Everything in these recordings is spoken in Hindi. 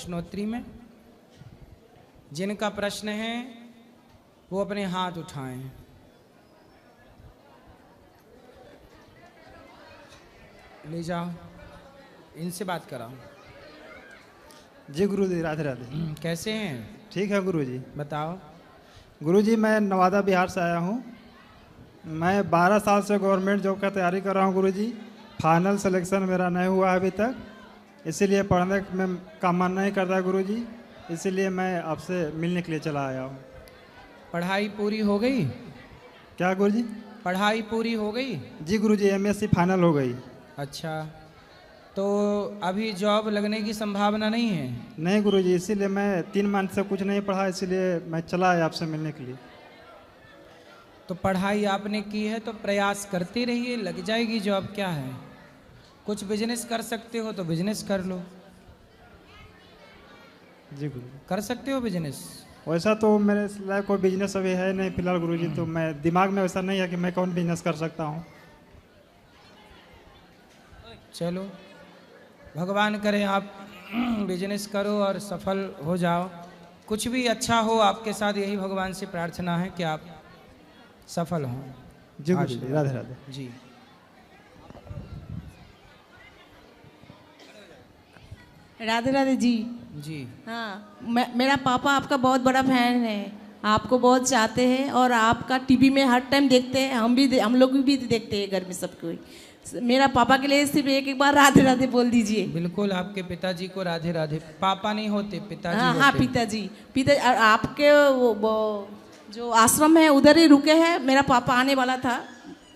प्रश्नोत्तरी में। जिनका प्रश्न है वो अपने हाथ उठाएं। ले जाओ, इनसे बात कराओ। जी गुरुजी, राधे राधे। कैसे हैं? ठीक है गुरुजी। बताओ। गुरुजी, मैं नवादा बिहार से आया हूँ। मैं 12 साल से गवर्नमेंट जॉब का तैयारी कर रहा हूँ गुरुजी। फाइनल सिलेक्शन मेरा नहीं हुआ है अभी तक, इसीलिए पढ़ने में का मन नहीं करता है गुरुजी। इसीलिए मैं आपसे मिलने के लिए चला आया हूँ। पढ़ाई पूरी हो गई? क्या गुरुजी? पढ़ाई पूरी हो गई? जी गुरुजी, MSc फाइनल हो गई। अच्छा, तो अभी जॉब लगने की संभावना नहीं है? नहीं गुरुजी, इसीलिए मैं 3 मंथ से कुछ नहीं पढ़ा, इसीलिए मैं चला आया आपसे मिलने के लिए। तो पढ़ाई आपने की है तो प्रयास करते रहिए, लग जाएगी जॉब। क्या है, कुछ बिजनेस कर सकते हो तो बिजनेस कर लो। जी गुरुजी। कर सकते हो बिजनेस? वैसा तो मेरे लाइफ कोई बिजनेस अभी है नहीं फिलहाल गुरुजी, तो मैं दिमाग में वैसा नहीं है कि मैं कौन बिजनेस कर सकता हूँ। चलो, भगवान करे आप बिजनेस करो और सफल हो जाओ। कुछ भी अच्छा हो आपके साथ, यही भगवान से प्रार्थना है कि आप सफल हों। जी गुरुजी, राधे राधे। जी। राधे राधे जी। जी। हाँ, मेरा पापा आपका बहुत बड़ा फैन है, आपको बहुत चाहते हैं और आपका टीवी में हर टाइम देखते हैं। हम लोग भी देखते हैं घर में सब कोई। मेरा पापा के लिए सिर्फ एक बार राधे राधे बोल दीजिए। बिल्कुल, आपके पिताजी को राधे राधे। पापा नहीं होते, पिताजी हाँ होते। हाँ, पिताजी। आपके वो जो आश्रम है उधर ही रुके हैं। मेरा पापा आने वाला था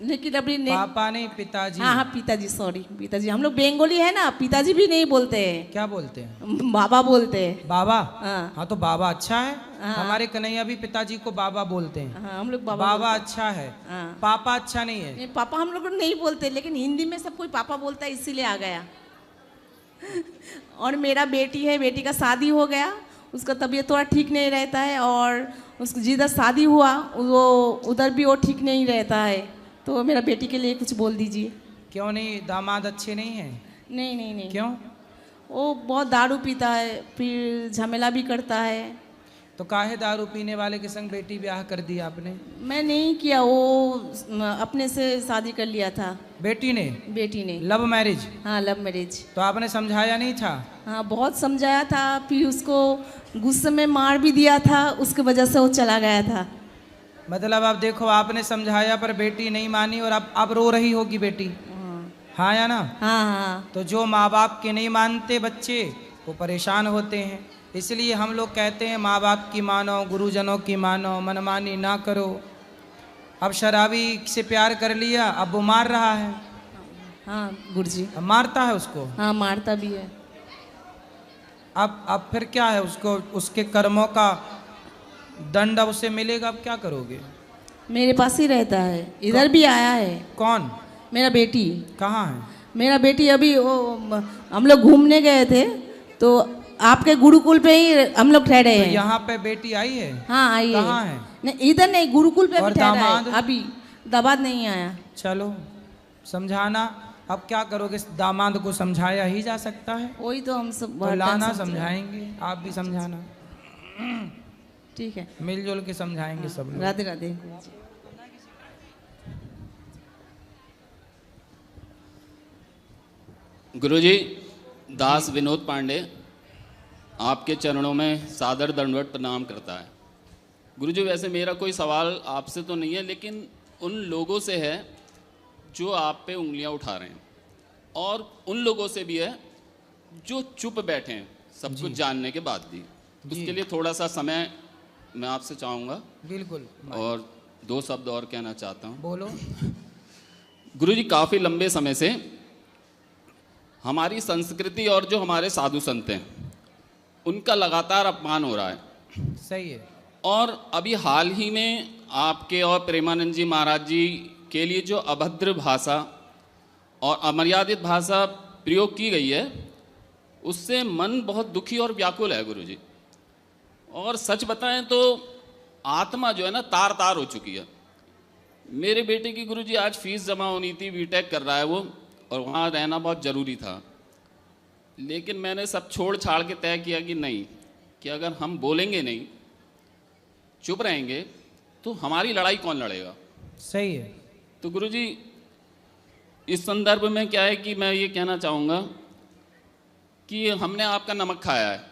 लेकिन अभी पापा नहीं, पिताजी। हाँ हाँ, पिताजी, सॉरी पिताजी। हम लोग बंगाली है ना, पिताजी भी नहीं बोलते हैं। क्या बोलते हैं? बाबा बोलते हैं। बाबा? हाँ। हाँ, तो बाबा अच्छा है। हाँ। हमारे कन्हैया भी पिताजी को बाबा बोलते हैं। हाँ, हम लोग बाबा अच्छा है। हाँ। पापा अच्छा नहीं है। नहीं, पापा हम लोग नहीं बोलते, लेकिन हिंदी में सब कोई पापा बोलता है, इसीलिए आ गया। और मेरा बेटी है, बेटी का शादी हो गया, उसका तबीयत थोड़ा ठीक नहीं रहता है और उसको जिधर शादी हुआ वो उधर भी वो ठीक नहीं रहता है, तो मेरा बेटी के लिए कुछ बोल दीजिए। क्यों नहीं? दामाद अच्छे नहीं हैं? नहीं नहीं नहीं। क्यों? वो बहुत दारू पीता है, फिर झमेला भी करता है। तो काहे दारू पीने वाले के संग बेटी ब्याह कर दिया आपने? मैं नहीं किया, वो अपने से शादी कर लिया था। बेटी ने? बेटी ने। Love marriage? हाँ, लव मैरिज। तो आपने समझाया नहीं था? हाँ, बहुत समझाया था, फिर उसको गुस्से में मार भी दिया था, उसकी वजह से वो चला गया था। मतलब आप देखो, आपने समझाया पर बेटी नहीं मानी और अब रो रही होगी बेटी। हाँ या ना? हाँ हाँ। तो जो माँ बाप के नहीं मानते बच्चे, वो परेशान होते हैं। इसलिए हम लोग कहते हैं माँ बाप की मानो, गुरुजनों की मानो, मनमानी ना करो। अब शराबी से प्यार कर लिया, अब वो मार रहा है। हाँ गुरुजी। अब मारता है उसको। हाँ, मारता भी है। अब फिर क्या है, उसको उसके कर्मों का दंड अब उसे मिलेगा। अब क्या करोगे? मेरे पास ही रहता है, इधर भी आया है। कौन? मेरा बेटी। कहाँ है? मेरा बेटी अभी हम लोग घूमने गए थे तो आपके गुरुकुल पे ही हम लोग ठहरे हैं। तो यहाँ पे बेटी आई है? हाँ, आई है। कहाँ है? नहीं, इधर नहीं, गुरुकुल पे और भी ठहरा दामाद? है। अभी दामाद नहीं आया। चलो, समझाना। अब क्या करोगे? दामाद को समझाया ही जा सकता है। वही तो हम सब तो लाना, समझाएंगे। आप भी समझाना। ठीक है, मिलजुल के समझाएंगे सब लोग। राधे राधे। गुरुजी, दास विनोद पांडे आपके चरणों में सादर दंडवत प्रणाम करता है। गुरुजी, वैसे मेरा कोई सवाल आपसे तो नहीं है, लेकिन उन लोगों से है जो आप पे उंगलियां उठा रहे हैं, और उन लोगों से भी है जो चुप बैठे हैं सब कुछ जानने के बाद भी। उसके लिए थोड़ा सा समय मैं आपसे चाहूँगा। बिल्कुल। और 2 शब्द और कहना चाहता हूँ। बोलो। गुरुजी, काफ़ी लंबे समय से हमारी संस्कृति और जो हमारे साधु संत हैं उनका लगातार अपमान हो रहा है। सही है। और अभी हाल ही में आपके और प्रेमानंद जी महाराज जी के लिए जो अभद्र भाषा और अमर्यादित भाषा प्रयोग की गई है, उससे मन बहुत दुखी और व्याकुल है गुरुजी। और सच बताएं तो आत्मा जो है ना, तार तार हो चुकी है। मेरे बेटे की गुरुजी आज फीस जमा होनी थी, बीटेक कर रहा है वो, और वहाँ रहना बहुत ज़रूरी था। लेकिन मैंने सब छोड़ छाड़ के तय किया कि नहीं, कि अगर हम बोलेंगे नहीं, चुप रहेंगे, तो हमारी लड़ाई कौन लड़ेगा। सही है। तो गुरुजी इस संदर्भ में क्या है कि मैं ये कहना चाहूँगा कि हमने आपका नमक खाया है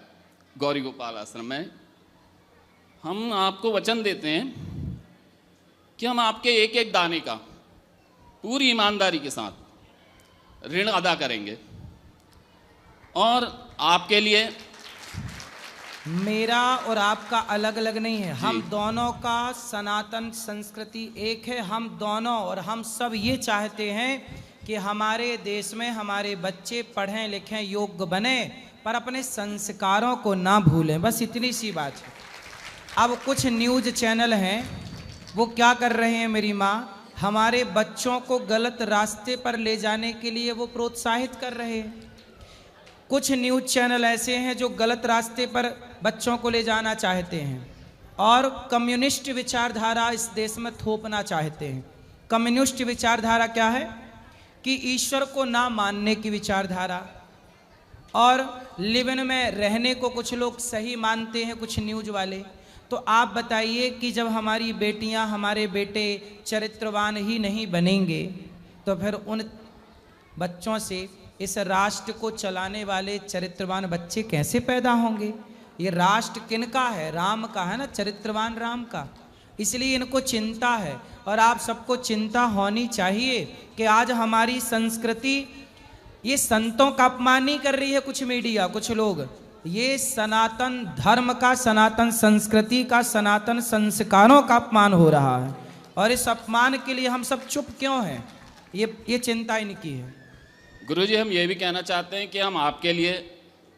गौरी गोपाल आश्रम में। हम आपको वचन देते हैं कि हम आपके एक एक दाने का पूरी ईमानदारी के साथ ऋण अदा करेंगे, और आपके लिए मेरा और आपका अलग अलग नहीं है, हम दोनों का सनातन संस्कृति एक है। हम दोनों और हम सब ये चाहते हैं कि हमारे देश में हमारे बच्चे पढ़ें लिखें योग्य बने, पर अपने संस्कारों को ना भूलें, बस इतनी सी बात है। अब कुछ न्यूज़ चैनल हैं, वो क्या कर रहे हैं मेरी माँ, हमारे बच्चों को गलत रास्ते पर ले जाने के लिए वो प्रोत्साहित कर रहे हैं। कुछ न्यूज़ चैनल ऐसे हैं जो गलत रास्ते पर बच्चों को ले जाना चाहते हैं और कम्युनिस्ट विचारधारा इस देश में थोपना चाहते हैं। कम्युनिस्ट विचारधारा क्या है कि ईश्वर को ना मानने की विचारधारा, और लिव इन में रहने को कुछ लोग सही मानते हैं, कुछ न्यूज़ वाले। तो आप बताइए कि जब हमारी बेटियां हमारे बेटे चरित्रवान ही नहीं बनेंगे, तो फिर उन बच्चों से इस राष्ट्र को चलाने वाले चरित्रवान बच्चे कैसे पैदा होंगे। ये राष्ट्र किनका है, राम का है ना, चरित्रवान राम का। इसलिए इनको चिंता है, और आप सबको चिंता होनी चाहिए कि आज हमारी संस्कृति, ये संतों का अपमान नहीं कर रही है कुछ मीडिया, कुछ लोग, ये सनातन धर्म का, सनातन संस्कृति का, सनातन संस्कारों का अपमान हो रहा है। और इस अपमान के लिए हम सब चुप क्यों हैं, ये चिंता इनकी है। गुरुजी हम ये भी कहना चाहते हैं कि हम आपके लिए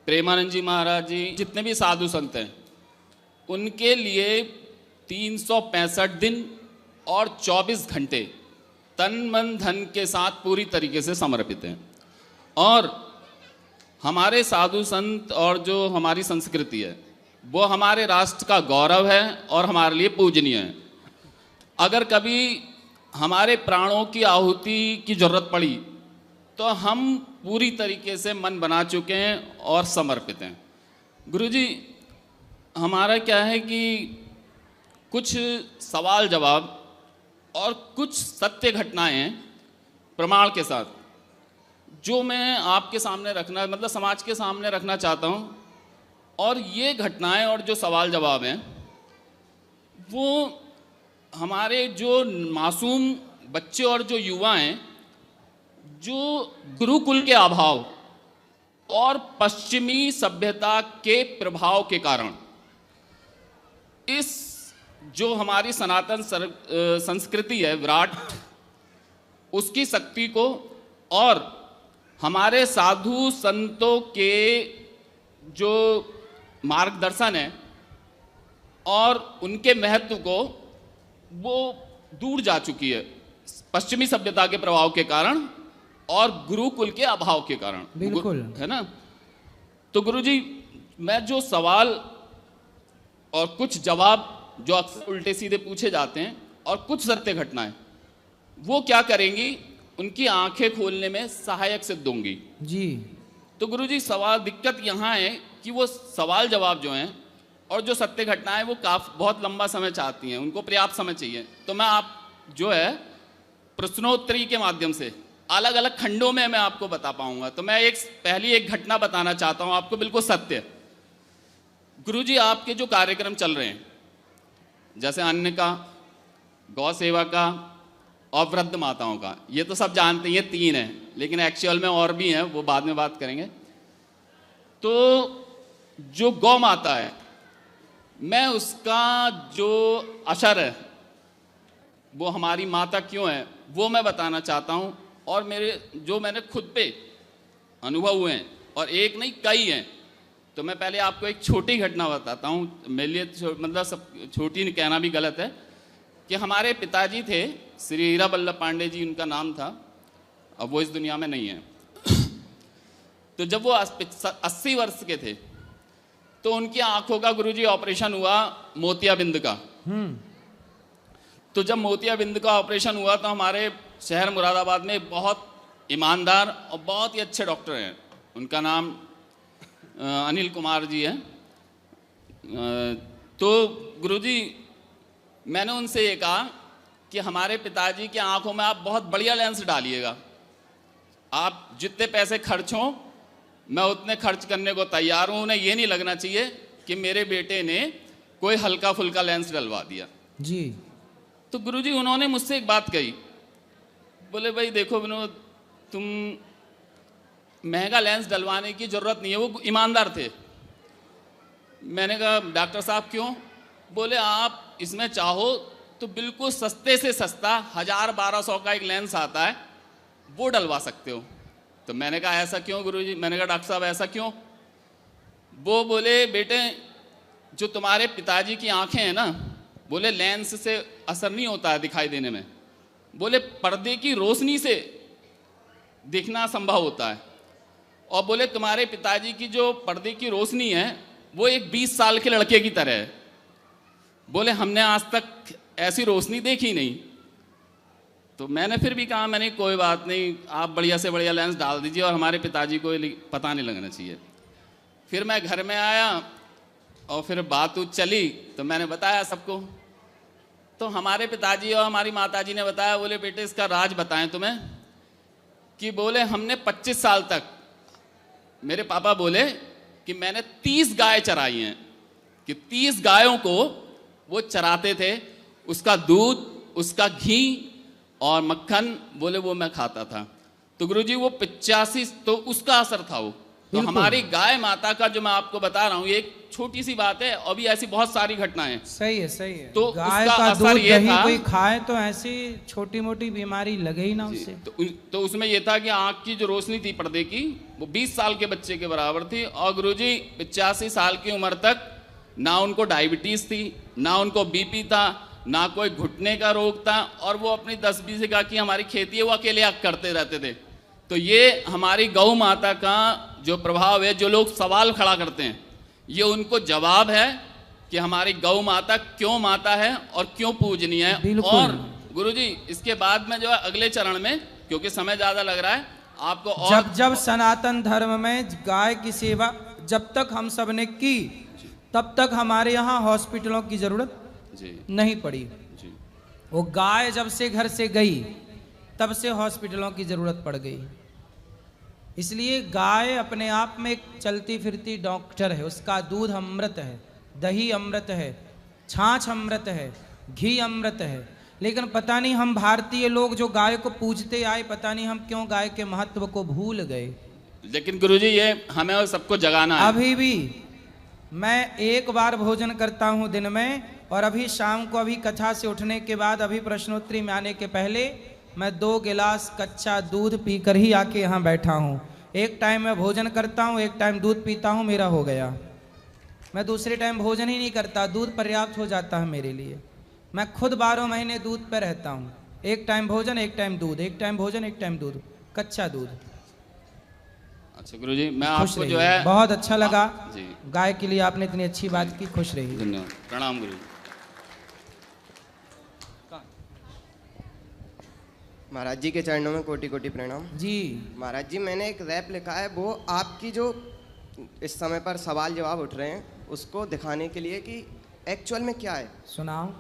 प्रेमानंद जी महाराज जी, जितने भी साधु संत हैं, उनके लिए 365 दिन और 24 घंटे तन मन धन के साथ पूरी तरीके से समर्पित हैं। और हमारे साधु संत और जो हमारी संस्कृति है वो हमारे राष्ट्र का गौरव है और हमारे लिए पूजनीय है। अगर कभी हमारे प्राणों की आहुति की जरूरत पड़ी तो हम पूरी तरीके से मन बना चुके हैं और समर्पित हैं। गुरुजी हमारा क्या है कि कुछ सवाल जवाब और कुछ सत्य घटनाएं हैं प्रमाण के साथ, जो मैं आपके सामने रखना, मतलब समाज के सामने रखना चाहता हूँ। और ये घटनाएं और जो सवाल जवाब हैं वो हमारे जो मासूम बच्चे और जो युवा हैं, जो गुरुकुल के अभाव और पश्चिमी सभ्यता के प्रभाव के कारण इस जो हमारी सनातन संस्कृति है विराट, उसकी शक्ति को और हमारे साधु संतों के जो मार्गदर्शन है और उनके महत्व को, वो दूर जा चुकी है पश्चिमी सभ्यता के प्रभाव के कारण और गुरुकुल के अभाव के कारण। बिल्कुल है ना। तो गुरुजी मैं जो सवाल और कुछ जवाब जो अक्सर उल्टे सीधे पूछे जाते हैं और कुछ सत्य घटनाएं, वो क्या करेंगी, उनकी आंखें खोलने में सहायक सिद्ध होंगी जी। तो गुरुजी सवाल, दिक्कत यहाँ है कि वो सवाल जवाब जो हैं और जो सत्य घटनाएं वो बहुत लंबा समय चाहती हैं, उनको पर्याप्त समय चाहिए। तो मैं आप जो है प्रश्नोत्तरी के माध्यम से अलग अलग खंडों में मैं आपको बता पाऊंगा। तो मैं पहली एक घटना बताना चाहता हूं आपको, बिल्कुल सत्य। गुरुजी आपके जो कार्यक्रम चल रहे हैं, जैसे अन्न का, गौ सेवा का और वृद्ध माताओं का, ये तो सब जानते हैं, ये 3 हैं, लेकिन एक्चुअल में और भी हैं, वो बाद में बात करेंगे। तो जो गौ माता है, मैं उसका जो असर है, वो हमारी माता क्यों है, वो मैं बताना चाहता हूँ। और मैंने खुद पे अनुभव हुए हैं, और एक नहीं कई हैं। तो मैं पहले आपको एक छोटी घटना बताता हूँ। मेरे लिए मतलब सब छोटी कहना भी गलत है, कि हमारे पिताजी थे श्री हीरा बल्लभ पांडे जी उनका नाम था, अब वो इस दुनिया में नहीं है। तो जब वो 80 वर्ष के थे तो उनकी आंखों का गुरुजी ऑपरेशन हुआ, मोतियाबिंद का। तो जब मोतियाबिंद का ऑपरेशन हुआ तो हमारे शहर मुरादाबाद में बहुत ईमानदार और बहुत ही अच्छे डॉक्टर हैं, उनका नाम अनिल कुमार जी हैं। तो गुरुजी मैंने उनसे ये कहा कि हमारे पिताजी की आंखों में आप बहुत बढ़िया लेंस डालिएगा, आप जितने पैसे खर्च हों मैं उतने खर्च करने को तैयार हूँ। उन्हें ये नहीं लगना चाहिए कि मेरे बेटे ने कोई हल्का फुल्का लेंस डलवा दिया जी। तो गुरुजी उन्होंने मुझसे एक बात कही, बोले भाई देखो विनोद, तुम महंगा लेंस डलवाने की ज़रूरत नहीं है। वो ईमानदार थे। मैंने कहा डॉक्टर साहब क्यों? बोले आप इसमें चाहो तो बिल्कुल सस्ते से सस्ता 1000-1200 का एक लेंस आता है, वो डलवा सकते हो। तो मैंने कहा ऐसा क्यों गुरुजी? मैंने कहा डॉक्टर साहब ऐसा क्यों? वो बोले बेटे जो तुम्हारे पिताजी की आंखें हैं ना, बोले लेंस से असर नहीं होता है दिखाई देने में, बोले पर्दे की रोशनी से दिखना संभव होता है। और बोले तुम्हारे पिताजी की जो पर्दे की रोशनी है वो एक 20 साल के लड़के की तरह है। बोले हमने आज तक ऐसी रोशनी देखी नहीं। तो मैंने फिर भी कहा, मैंने कोई बात नहीं, आप बढ़िया से बढ़िया लेंस डाल दीजिए और हमारे पिताजी को पता नहीं लगना चाहिए। फिर मैं घर में आया और फिर बात चली तो मैंने बताया सबको। तो हमारे पिताजी और हमारी माताजी ने बताया, बोले बेटे इसका राज बताएं तुम्हें, कि बोले हमने 25 साल तक, मेरे पापा बोले कि मैंने 30 गाय चराई हैं, कि 30 गायों को वो चराते थे, उसका दूध, उसका घी और मक्खन, बोले वो मैं खाता था। तो गुरुजी वो 85, तो उसका असर था वो। तो हमारी गाय माता का जो मैं आपको बता रहा हूँ, ये एक छोटी सी बात है, अभी ऐसी बहुत सारी घटनाएं। सही है, सही है। तो गाय उसका का असर दूध ये दही था, कोई खाए तो ऐसी छोटी मोटी बीमारी लगे ही ना उससे। तो उसमें ये था कि आंख की जो रोशनी थी पर्दे की, वो 20 साल के बच्चे के बराबर थी। और गुरुजी 85 साल की उम्र तक ना उनको डायबिटीज थी, ना उनको बीपी था, ना कोई घुटने का रोग था, और वो अपनी 10-20 बीघा की हमारी खेती है वो अकेले करते रहते थे। तो ये हमारी गौ माता का जो प्रभाव है, जो लोग सवाल खड़ा करते हैं, ये उनको जवाब है कि हमारी गौ माता क्यों माता है और क्यों पूजनीय है। और गुरुजी इसके बाद में जो है अगले चरण में, क्योंकि समय ज्यादा लग रहा है आपको, और जब सनातन धर्म में गाय की सेवा जब तक हम सब ने की, तब तक हमारे यहाँ हॉस्पिटलों की जरूरत नहीं पड़ी। वो गाय जब से घर से गई तब से हॉस्पिटलों की जरूरत पड़ गई। इसलिए गाय अपने आप में एक चलती फिरती डॉक्टर है। उसका दूध अमृत है, दही अमृत है, छाछ अमृत है, घी अमृत है। लेकिन पता नहीं हम भारतीय लोग जो गाय को पूजते आए, पता नहीं हम क्यों गाय के महत्व को भूल गए। लेकिन गुरुजी ये हमें और सबको जगाना है। अभी भी मैं एक बार भोजन करता हूँ दिन में, और अभी शाम को, अभी कथा से उठने के बाद, अभी प्रश्नोत्तरी में आने के पहले मैं 2 गिलास कच्चा दूध पीकर ही आके यहाँ बैठा हूँ। एक टाइम मैं भोजन करता हूँ, एक टाइम दूध पीता हूँ, मेरा हो गया। मैं दूसरे टाइम भोजन ही नहीं करता, दूध पर्याप्त हो जाता है मेरे लिए। मैं खुद 12 महीने दूध पे रहता हूँ। एक टाइम भोजन, एक टाइम दूध, एक टाइम भोजन, एक टाइम दूध, कच्चा दूध। अच्छा गुरुजी, मैं आपको जो है बहुत अच्छा लगा जी, गाय के लिए आपने इतनी अच्छी बात की। खुश रहिए। धन्यवाद, प्रणाम गुरुजी। महाराज जी के चरणों में कोटि कोटि प्रणाम जी। महाराज जी, मैंने एक रैप लिखा है, वो आपकी जो इस समय पर सवाल जवाब उठ रहे हैं उसको दिखाने के लिए कि एक्चुअल में क्या है। सुनाओ।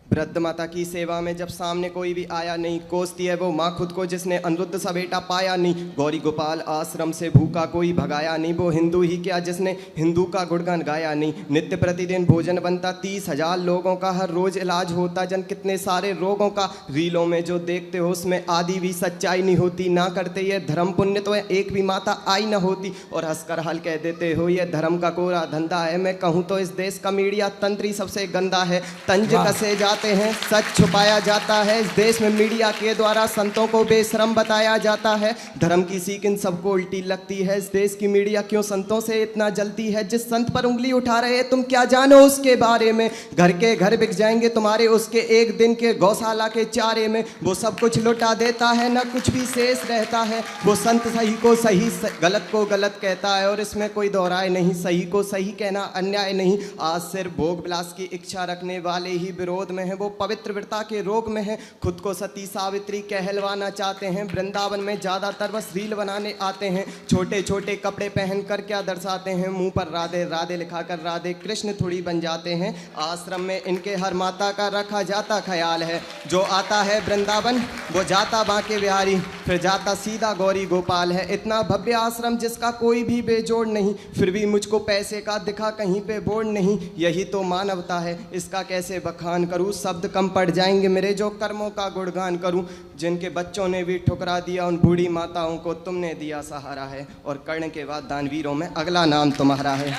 वृद्ध माता की सेवा में जब सामने कोई भी आया नहीं, कोसती है वो माँ खुद को जिसने अनिरुद्ध सा बेटा पाया नहीं। गौरी गोपाल आश्रम से भूखा कोई भगाया नहीं, वो हिंदू ही क्या जिसने हिंदू का गुणगान गाया नहीं। नित्य प्रतिदिन भोजन बनता 30,000 लोगों का, हर रोज इलाज होता जन कितने सारे रोगों का। रीलों में जो देखते हो उसमें आदि भी सच्चाई नहीं होती, ना करते ये धर्म पुण्य तो एक भी माता आई न होती। और हंसकर हल कह देते हो ये धर्म का कोरा धंधा है। मैं कहूँ तो इस देश का मीडिया तंत्र ही सबसे गंदा है। तंज कसे जाते हैं, सच छुपाया जाता है। इस देश में मीडिया के द्वारा संतों को बेशरम बताया जाता है। धर्म की सीख इन सबको उल्टी लगती है। इस देश की मीडिया क्यों संतों से इतना जलती है। जिस संत पर उंगली उठा रहे तुम क्या जानो उसके बारे में। घर के घर बिक जाएंगे तुम्हारे उसके एक दिन के गौशाला के चारे में। वो सब कुछ लुटा देता है, ना कुछ भी शेष रहता है। वो संत सही को सही, गलत को गलत कहता है, और इसमें कोई दोहराए नहीं। सही को सही कहना अन्याय नहीं। आज सिर्फ भोग विलास की इच्छा रखने वाले ही विरोध में हैं, वो पवित्र व्रता के रोग में हैं, खुद को सती सावित्री कहलवाना चाहते हैं। वृंदावन में ज़्यादातर बस रील बनाने आते हैं, छोटे छोटे कपड़े पहन कर क्या दर्शाते हैं, मुंह पर राधे राधे लिखाकर राधे कृष्ण थोड़ी बन जाते हैं। आश्रम में इनके हर माता का रखा जाता ख्याल है, जो आता है वृंदावन वो जाता बांके बिहारी, फिर जाता सीधा गौरी गोपाल है। इतना भव्य आश्रम जिसका कोई भी बेजोड़ नहीं, फिर भी मुझको पैसे का दिखा कहीं पे बोर्ड नहीं। यही तो मानवता है, इसका कैसे बखान करूं, शब्द कम पड़ जाएंगे मेरे जो कर्मों का गुणगान करूं। जिनके बच्चों ने भी ठुकरा दिया उन बूढ़ी माताओं को तुमने दिया सहारा है, और कर्ण के बाद दानवीरों में अगला नाम तुम्हारा है।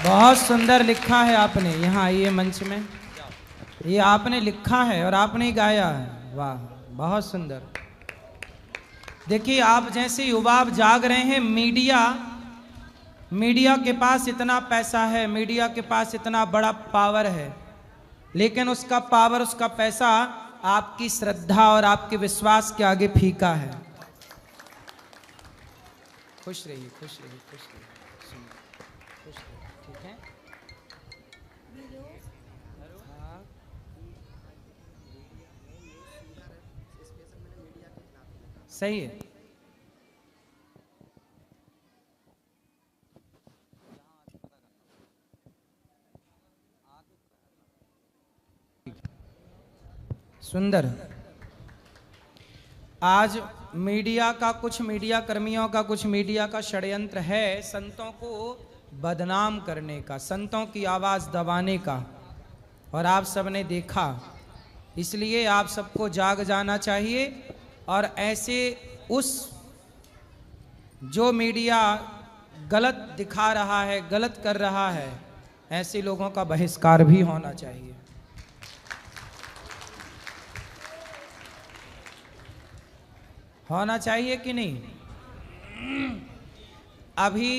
बहुत सुंदर लिखा है आपने, यहाँ आइए मंच में, ये आपने लिखा है और आपने ही गाया है, वाह बहुत सुंदर। देखिए आप जैसे युवा आप जाग रहे हैं, मीडिया के पास इतना पैसा है, मीडिया के पास इतना बड़ा पावर है, लेकिन उसका पावर उसका पैसा आपकी श्रद्धा और आपके विश्वास के आगे फीका है। खुश रहिए, खुश रहिए, खुश रहिए, खुश रहिए, ठीक है। सही है। सुंदर। आज मीडिया का, कुछ मीडिया कर्मियों का, कुछ मीडिया का षड्यंत्र है संतों को बदनाम करने का, संतों की आवाज़ दबाने का, और आप सबने देखा। इसलिए आप सबको जाग जाना चाहिए और ऐसे उस जो मीडिया गलत दिखा रहा है, गलत कर रहा है, ऐसे लोगों का बहिष्कार भी होना चाहिए। होना चाहिए कि नहीं? अभी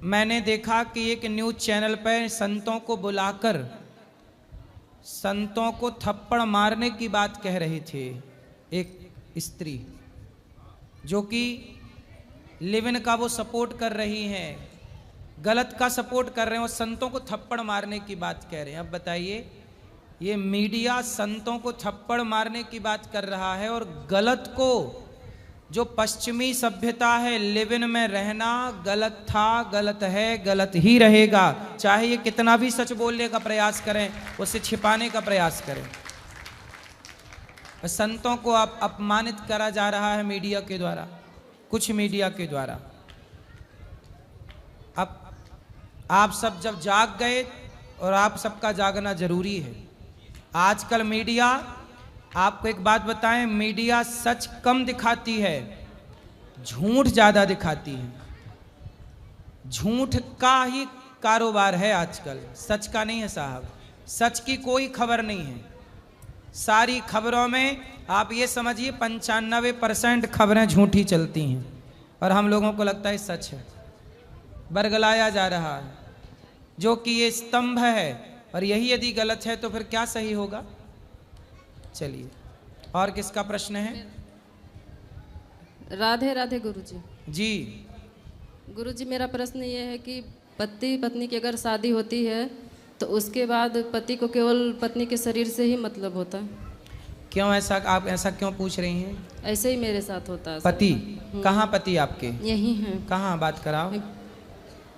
मैंने देखा कि एक न्यूज़ चैनल पर संतों को बुलाकर संतों को थप्पड़ मारने की बात कह रहे थे। एक स्त्री जो कि लिव इन का वो सपोर्ट कर रही हैं, गलत का सपोर्ट कर रहे हैं, और संतों को थप्पड़ मारने की बात कह रहे हैं। अब बताइए, ये मीडिया संतों को थप्पड़ मारने की बात कर रहा है, और गलत को, जो पश्चिमी सभ्यता है, लिव इन में रहना गलत था, गलत है, गलत ही रहेगा, चाहे ये कितना भी सच बोलने का प्रयास करें, उसे छिपाने का प्रयास करें। संतों को अपमानित करा जा रहा है मीडिया के द्वारा, कुछ मीडिया के द्वारा। अब आप सब जब जाग गए, और आप सबका जागना जरूरी है। आजकल मीडिया, आपको एक बात बताएं, मीडिया सच कम दिखाती है, झूठ ज्यादा दिखाती है। झूठ का ही कारोबार है आजकल, सच का नहीं है साहब। सच की कोई खबर नहीं है। सारी खबरों में आप ये समझिए 95% खबरें झूठी चलती हैं, और हम लोगों को लगता है सच है, बरगलाया जा रहा है, जो कि ये स्तंभ है। और यही यदि गलत है तो फिर क्या सही होगा? चलिए, और किसका प्रश्न है? राधे राधे गुरुजी। जी गुरुजी, मेरा प्रश्न ये है कि पति पत्नी की अगर शादी होती है तो उसके बाद पति को केवल पत्नी के शरीर से ही मतलब होता है? क्यों ऐसा, आप ऐसा क्यों पूछ रही हैं? ऐसे ही मेरे साथ होता है। पति कहाँ? पति आपके यही हैं। कहाँ? बात कराओ।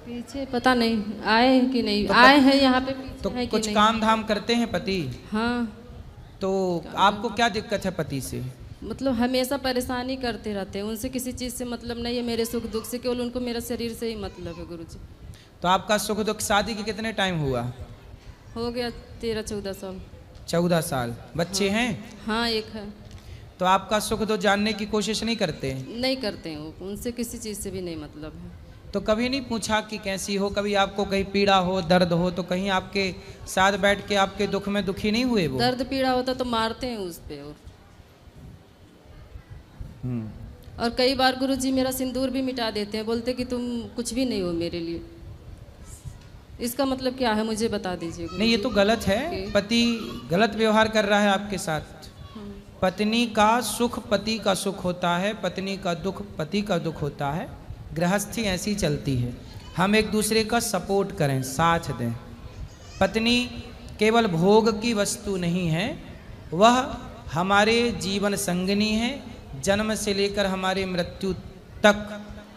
पीछे पता नहीं आए कि नहीं आए हैं यहाँ पे, तो है कि कुछ नहीं? काम धाम करते हैं पति? हाँ। तो आपको क्या दिक्कत है पति से? मतलब हमेशा परेशानी करते रहते हैं, उनसे किसी चीज़ से मतलब नहीं है, मेरे सुख दुख से, केवल उनको मेरा शरीर से ही मतलब है गुरुजी। तो आपका सुख दुख, शादी के कितने टाइम हुआ? हो गया 13-14 साल। 14 साल। बच्चे हैं? हाँ, एक है। तो आपका सुख दुख जानने की कोशिश नहीं करते? नहीं करते हैं वो, उनसे किसी चीज़ से भी नहीं मतलब है। तो कभी नहीं पूछा कि कैसी हो? कभी आपको कहीं पीड़ा हो, दर्द हो, तो कहीं आपके साथ बैठ के आपके दुख में दुखी नहीं हुए वो? दर्द पीड़ा होता तो मारते हैं उस पे। और कई बार गुरुजी मेरा सिंदूर भी मिटा देते हैं, बोलते कि तुम कुछ भी नहीं हो मेरे लिए। इसका मतलब क्या है, मुझे बता दीजिए। नहीं, ये तो गलत है। पति गलत व्यवहार कर रहा है आपके साथ। पत्नी का सुख पति का सुख होता है, पत्नी का दुख पति का दुख होता है। गृहस्थी ऐसी चलती है। हम एक दूसरे का सपोर्ट करें, साथ दें। पत्नी केवल भोग की वस्तु नहीं है, वह हमारे जीवन संगिनी है। जन्म से लेकर हमारे मृत्यु तक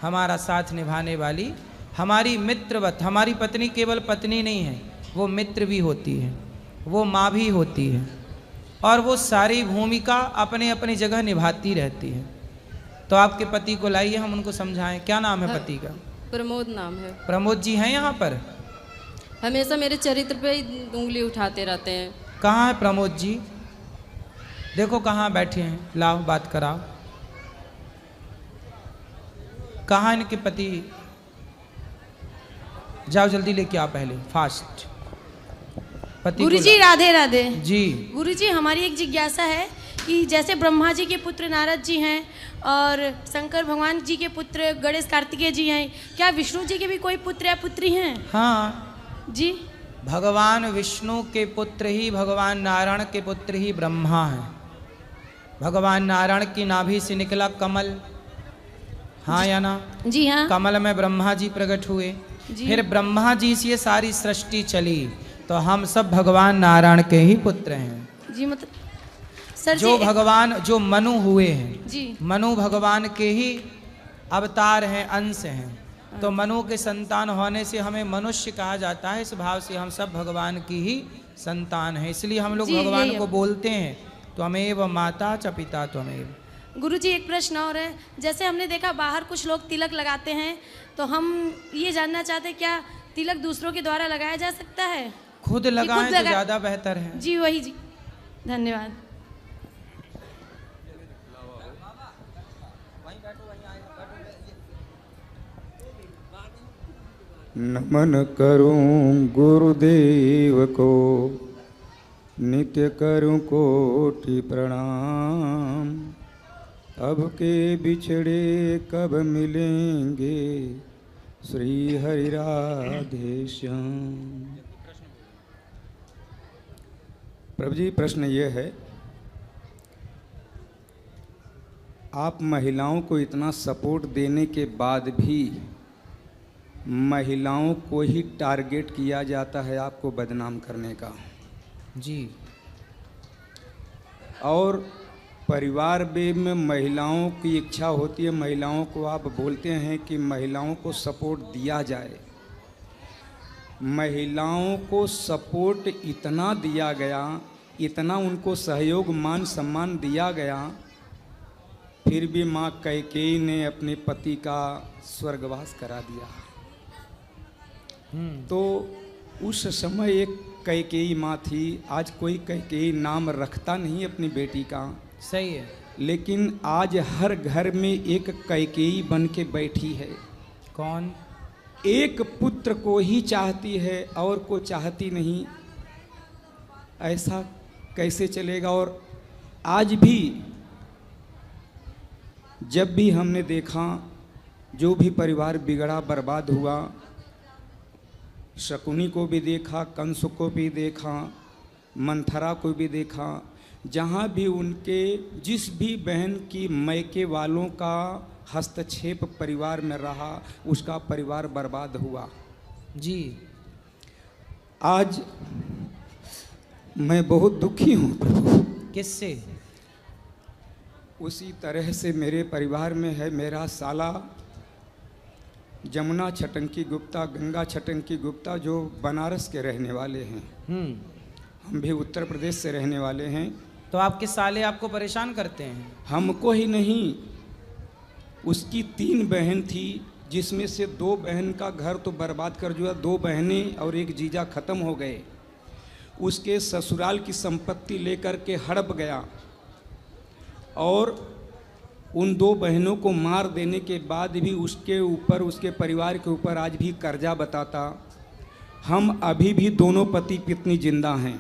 हमारा साथ निभाने वाली, हमारी मित्रवत। हमारी पत्नी केवल पत्नी नहीं है, वो मित्र भी होती है, वो माँ भी होती है, और वो सारी भूमिका अपने अपनी जगह निभाती रहती है। तो आपके पति को लाइए, हम उनको समझाएं। क्या नाम है पति का? प्रमोद नाम है। प्रमोद जी हैं यहाँ पर? हमेशा मेरे चरित्र पे ही उंगली उठाते रहते हैं। कहाँ है प्रमोद जी? देखो कहाँ बैठे हैं, लाओ बात कराओ। कहाँ इनके पति? जाओ जल्दी लेके आओ, पहले फास्ट। पति गुरुजी राधे राधे। जी गुरुजी, हमारी एक जिज्ञासा है कि जैसे ब्रह्मा जी के पुत्र नारद जी हैं और शंकर भगवान जी के पुत्र गणेश कार्तिकेय जी हैं, क्या विष्णु जी के भी कोई पुत्र या पुत्री हैं? हाँ जी, भगवान विष्णु के पुत्र ही भगवान नारायण के पुत्र ही ब्रह्मा हैं। भगवान नारायण की नाभि से निकला कमल, हाँ या ना? जी हाँ। कमल में ब्रह्मा जी प्रकट हुए, फिर ब्रह्मा जी से ये सारी सृष्टि चली, तो हम सब भगवान नारायण के ही पुत्र हैं। जी मतलब सर जो जी, भगवान जो मनु हुए हैं, जी मनु भगवान के ही अवतार हैं, अंश हैं। तो मनु के संतान होने से हमें मनुष्य कहा जाता है। इस भाव से हम सब भगवान की ही संतान हैं, इसलिए हम लोग जी, भगवान यही को है। बोलते हैं त्वमेव माता च पिता त्वमेव। गुरुजी एक प्रश्न और है, जैसे हमने देखा बाहर कुछ लोग तिलक लगाते हैं, तो हम ये जानना चाहते हैं क्या तिलक दूसरों के द्वारा लगाया जा सकता है? खुद लगाएं तो ज़्यादा बेहतर है। जी वही जी, धन्यवाद। नमन करूं गुरुदेव को, नित्य करूं कोटि प्रणाम। अब के बिछड़े कब मिलेंगे, श्री हरि राधे श्याम। प्रभु जी, प्रश्न ये है, आप महिलाओं को इतना सपोर्ट देने के बाद भी महिलाओं को ही टारगेट किया जाता है आपको बदनाम करने का। जी, और परिवार में महिलाओं की इच्छा होती है, महिलाओं को आप बोलते हैं कि महिलाओं को सपोर्ट दिया जाए। महिलाओं को सपोर्ट इतना दिया गया, इतना उनको सहयोग मान सम्मान दिया गया, फिर भी माँ कैकेयी ने अपने पति का स्वर्गवास करा दिया। तो उस समय एक कैकेयी माँ थी, आज कोई कैकेयी नाम रखता नहीं अपनी बेटी का। सही है। लेकिन आज हर घर में एक कैकेयी बन के बैठी है। कौन? एक पुत्र को ही चाहती है और को चाहती नहीं, ऐसा कैसे चलेगा? और आज भी जब भी हमने देखा जो भी परिवार बिगड़ा बर्बाद हुआ, शकुनी को भी देखा, कंस को भी देखा, मंथरा को भी देखा, जहाँ भी उनके जिस भी बहन की मैके वालों का हस्तक्षेप परिवार में रहा, उसका परिवार बर्बाद हुआ। जी, आज मैं बहुत दुखी हूँ प्रभु। किससे? उसी तरह से मेरे परिवार में है मेरा साला जमुना छटंकी गुप्ता, गंगा छटंकी गुप्ता, जो बनारस के रहने वाले हैं। हम भी उत्तर प्रदेश से रहने वाले हैं। तो आपके साले आपको परेशान करते हैं? हमको ही नहीं, उसकी 3 बहन थी, जिसमें से 2 बहन का घर तो बर्बाद कर दिया, 2 बहनें और एक जीजा ख़त्म हो गए। उसके ससुराल की संपत्ति लेकर के हड़प गया और उन 2 बहनों को मार देने के बाद भी उसके ऊपर, उसके परिवार के ऊपर आज भी कर्जा बताता। हम अभी भी दोनों पति पत्नी जिंदा हैं।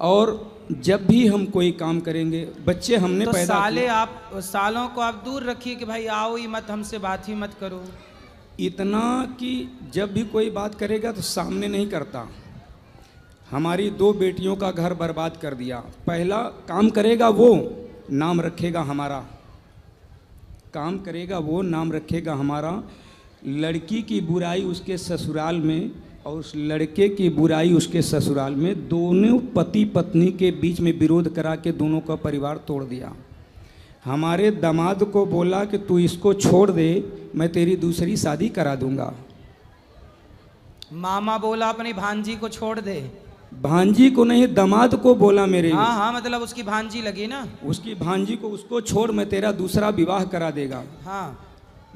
और जब भी हम कोई काम करेंगे, बच्चे हमने तो पैदा साले किए। आप सालों को आप दूर रखिए कि भाई आओ ही मत, हमसे बात ही मत करो। इतना कि जब भी कोई बात करेगा तो सामने नहीं करता। हमारी 2 बेटियों का घर बर्बाद कर दिया। पहला काम करेगा वो, नाम रखेगा हमारा। काम करेगा वो, नाम रखेगा हमारा। लड़की की बुराई उसके ससुराल में और उस लड़के की बुराई उसके ससुराल में, दोनों पति पत्नी के बीच में विरोध करा के दोनों का परिवार तोड़ दिया। हमारे दामाद को बोला कि तू इसको छोड़ दे, मैं तेरी दूसरी शादी करा दूंगा। मामा बोला अपनी भांजी को छोड़ दे। भांजी को नहीं, दामाद को बोला मेरे। हाँ हाँ, मतलब उसकी भांजी लगी ना, उसकी भांजी को, उसको छोड़, मैं तेरा दूसरा विवाह करा देगा। हाँ।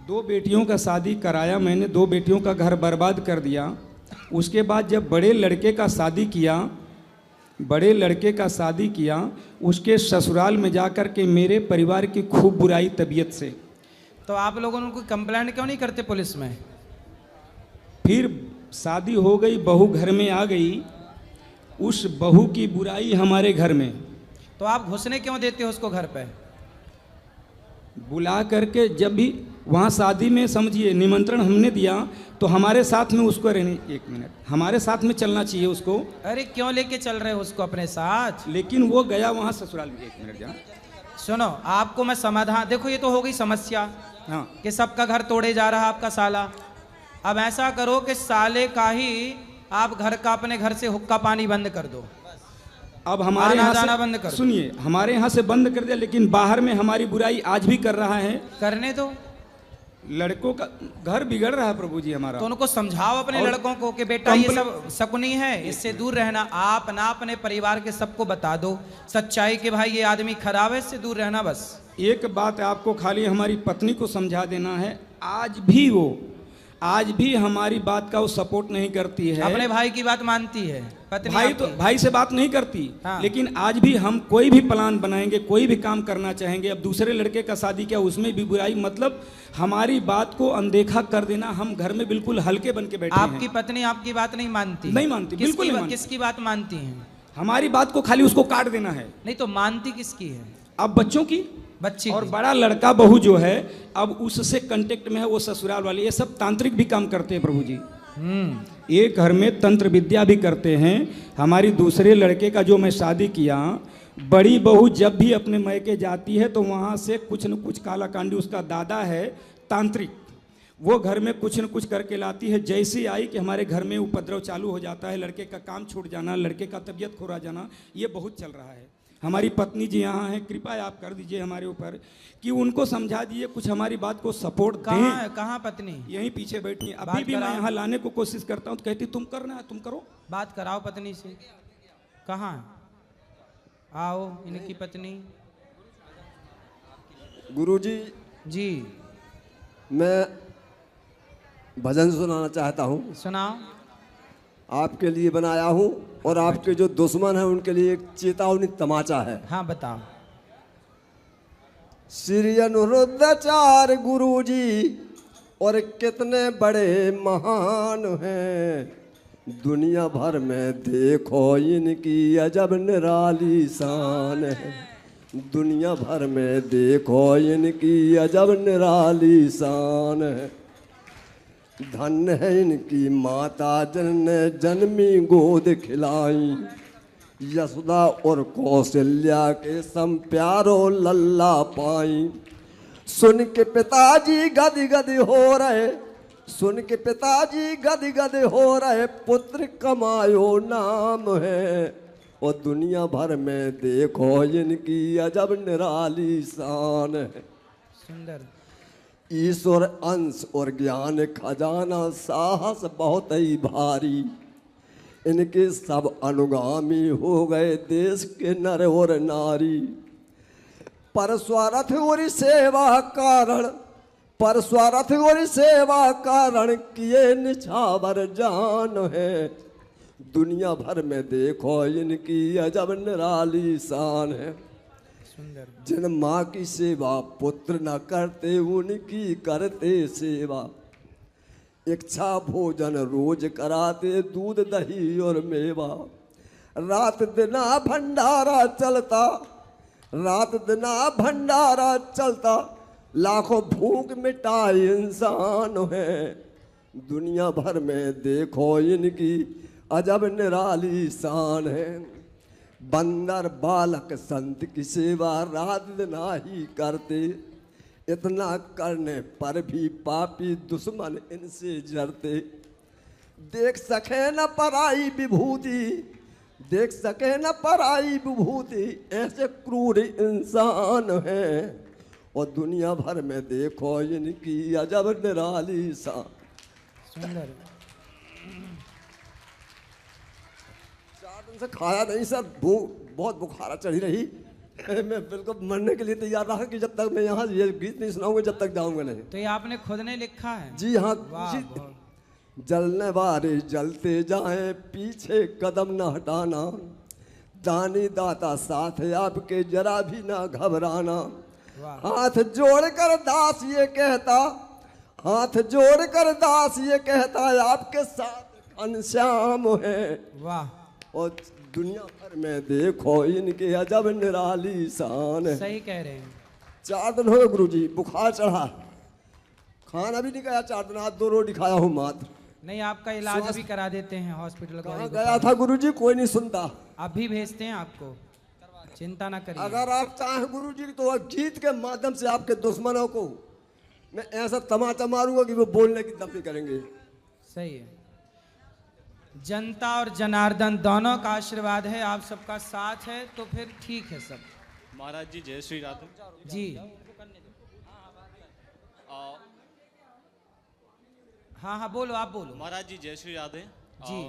2 बेटियों का शादी कराया मैंने, 2 बेटियों का घर बर्बाद कर दिया। उसके बाद जब बड़े लड़के का शादी किया, उसके ससुराल में जाकर के मेरे परिवार की खूब बुराई तबीयत से। तो आप लोगों ने कोई कंप्लेंट क्यों नहीं करते पुलिस में? फिर शादी हो गई, बहू घर में आ गई, उस बहू की बुराई हमारे घर में। तो आप घुसने क्यों देते हो उसको घर पे? बुला करके जब भी वहाँ शादी में, समझिए, निमंत्रण हमने दिया तो हमारे साथ में उसको रहने, 1 मिनट, हमारे साथ में चलना चाहिए उसको। अरे क्यों लेके चल रहे हो उसको अपने साथ? लेकिन वो गया वहाँ ससुराल में। 1 मिनट जहाँ सुनो, आपको मैं समाधान, देखो ये तो हो गई समस्या, हाँ, कि सबका घर तोड़े जा रहा आपका साला। अब ऐसा करो कि साले का ही आप घर का, अपने घर से हुक्का पानी बंद कर दो। अब हमारे यहाँ जाना बंद कर दो। सुनिए, हमारे यहाँ से बंद कर दिया, लेकिन बाहर में हमारी बुराई आज भी कर रहा है। करने दो, लड़कों का घर बिगड़ रहा है प्रभु जी हमारा। तो उनको समझाओ अपने लड़कों को कि बेटा ये सब शकुनी है, इससे दूर रहना। आप ना अपने परिवार के सबको बता दो सच्चाई कि भाई ये आदमी खराब है, इससे दूर रहना। बस एक बात आपको खाली हमारी पत्नी को समझा देना है, आज भी हमारी बात का वो सपोर्ट नहीं करती है। अपने भाई की बात मानती है पत्नी, भाई से बात नहीं करती। हाँ। लेकिन आज भी हम कोई भी प्लान बनाएंगे, कोई भी काम करना चाहेंगे, अब दूसरे लड़के का शादी किया उसमें भी बुराई, मतलब हमारी बात को अनदेखा कर देना। हम घर में बिल्कुल हल्के बन के बैठे हैं। आपकी पत्नी आपकी बात नहीं मानती? नहीं मानती, बिल्कुल नहीं मानती। किसकी बात मानती हैं? हमारी बात को खाली उसको काट देना है। नहीं तो मानती किसकी है? अब बच्चों की, बच्ची और की। बड़ा लड़का बहू जो है अब उससे कांटेक्ट में है, वो ससुराल वाले, ये सब तांत्रिक भी काम करते हैं प्रभु जी। एक घर में तंत्र विद्या भी करते हैं। हमारी दूसरे लड़के का जो मैं शादी किया, बड़ी बहू जब भी अपने मैके जाती है तो वहाँ से कुछ न कुछ काला कांडी, उसका दादा है तांत्रिक, वो घर में कुछ न कुछ करके लाती है। जैसे आई कि हमारे घर में उपद्रव चालू हो जाता है, लड़के का काम छूट जाना, लड़के का तबीयत खो जाना, ये बहुत चल रहा है। हमारी पत्नी जी यहाँ हैं, कृपया आप कर दीजिए हमारे ऊपर कि उनको समझा दीजिए, कुछ हमारी बात को सपोर्ट दें। कहाँ पत्नी? यहीं पीछे बैठी है। अभी भी मैं यहाँ लाने को कोशिश करता हूँ तो कहती तुम करना है, तुम करो। बात कराओ पत्नी से। कहाँ? आओ इनकी पत्नी। गुरुजी जी, मैं भजन सुनाना चाहता हूँ। सुनाओ। आपके लिए बनाया हूँ और आपके जो दुश्मन हैं उनके लिए एक चेतावनी तमाचा है। हाँ बताओ। श्री अनुरुद्धाचार्य गुरुजी और कितने बड़े महान हैं, दुनिया भर में देखो इनकी अजब निराली शान है। दुनिया भर में देखो इनकी अजब निराली शान है। धन्य है इनकी माता जिनने जन्मी गोद खिलाई, यशोदा और कौशल्या के सम प्यारो लल्ला पाई। सुन के पिताजी गद गद हो रहे, सुन के पिताजी गद गद हो रहे, पुत्र कमायो नाम है। और दुनिया भर में देखो इनकी अजब निराली शान है। सुंदर। ईश्वर अंश और ज्ञान खजाना, साहस बहुत ही भारी, इनके सब अनुगामी हो गए देश के नर और नारी। पर स्वार्थ और सेवा कारण, पर स्वार्थ और सेवा कारण किए निछावर जान है। दुनिया भर में देखो इनकी अजब निराली शान है। जिन माँ की सेवा पुत्र न करते उनकी करते सेवा, इच्छा भोजन रोज कराते दूध दही और मेवा। रात दिना भंडारा चलता, रात दिना भंडारा चलता, लाखों भूख मिटाए इंसान है। दुनिया भर में देखो इनकी अजब निराली शान है। बंदर बालक संत की सेवा रात दिन ही करते, इतना करने पर भी पापी दुश्मन इनसे जरते। देख सके न पराई विभूति, देख सके न पराई विभूति, ऐसे क्रूर इंसान हैं और दुनिया भर में देखो इनकी अजब निराली शान। सुंदर। 4 दिन से खाया नहीं सर, बहुत बुखार चढ़ी रही। मैं बिल्कुल मरने के लिए तैयार रहा कि जब तक मैं यहाँ ये गीत नहीं सुनाऊंगा जब तक जाऊंगा नहीं। तो ये आपने खुद ने लिखा है? जी हाँ वाह, जी। बहुत। जलने वाले जलते जाएं, पीछे कदम न हटाना, दानी दाता साथ आपके जरा भी ना घबराना। हाथ जोड़कर दास ये कहता, हाथ जोड़कर दास ये कहता है आपके साथ घनश्याम है। वाह। और दुनिया भर में देखो इनके अजब निराली शान है। सही कह रहे हैं। 4 दिन हो गए गुरुजी, बुखार चढ़ा, खाना भी नहीं खाया 4 दिन, आज 2 रोटी खाया हूँ मात्र। नहीं, आपका इलाज भी करा देते हैं हॉस्पिटल। कहाँ गया था गुरुजी, कोई नहीं सुनता। अभी भेजते हैं आपको, चिंता ना करिए। अगर आप चाहें गुरुजी तो गीत के माध्यम से आपके दुश्मनों को मैं ऐसा तमाचा मारूंगा कि वो बोलने की दम नहीं करेंगे। सही है। जनता और जनार्दन दोनों का आशीर्वाद है, आप सबका साथ है, तो फिर ठीक है सब। महाराज जी जय श्री राधे जी। हाँ हाँ बोलो, आप बोलो। महाराज जी जय श्री राधे जी।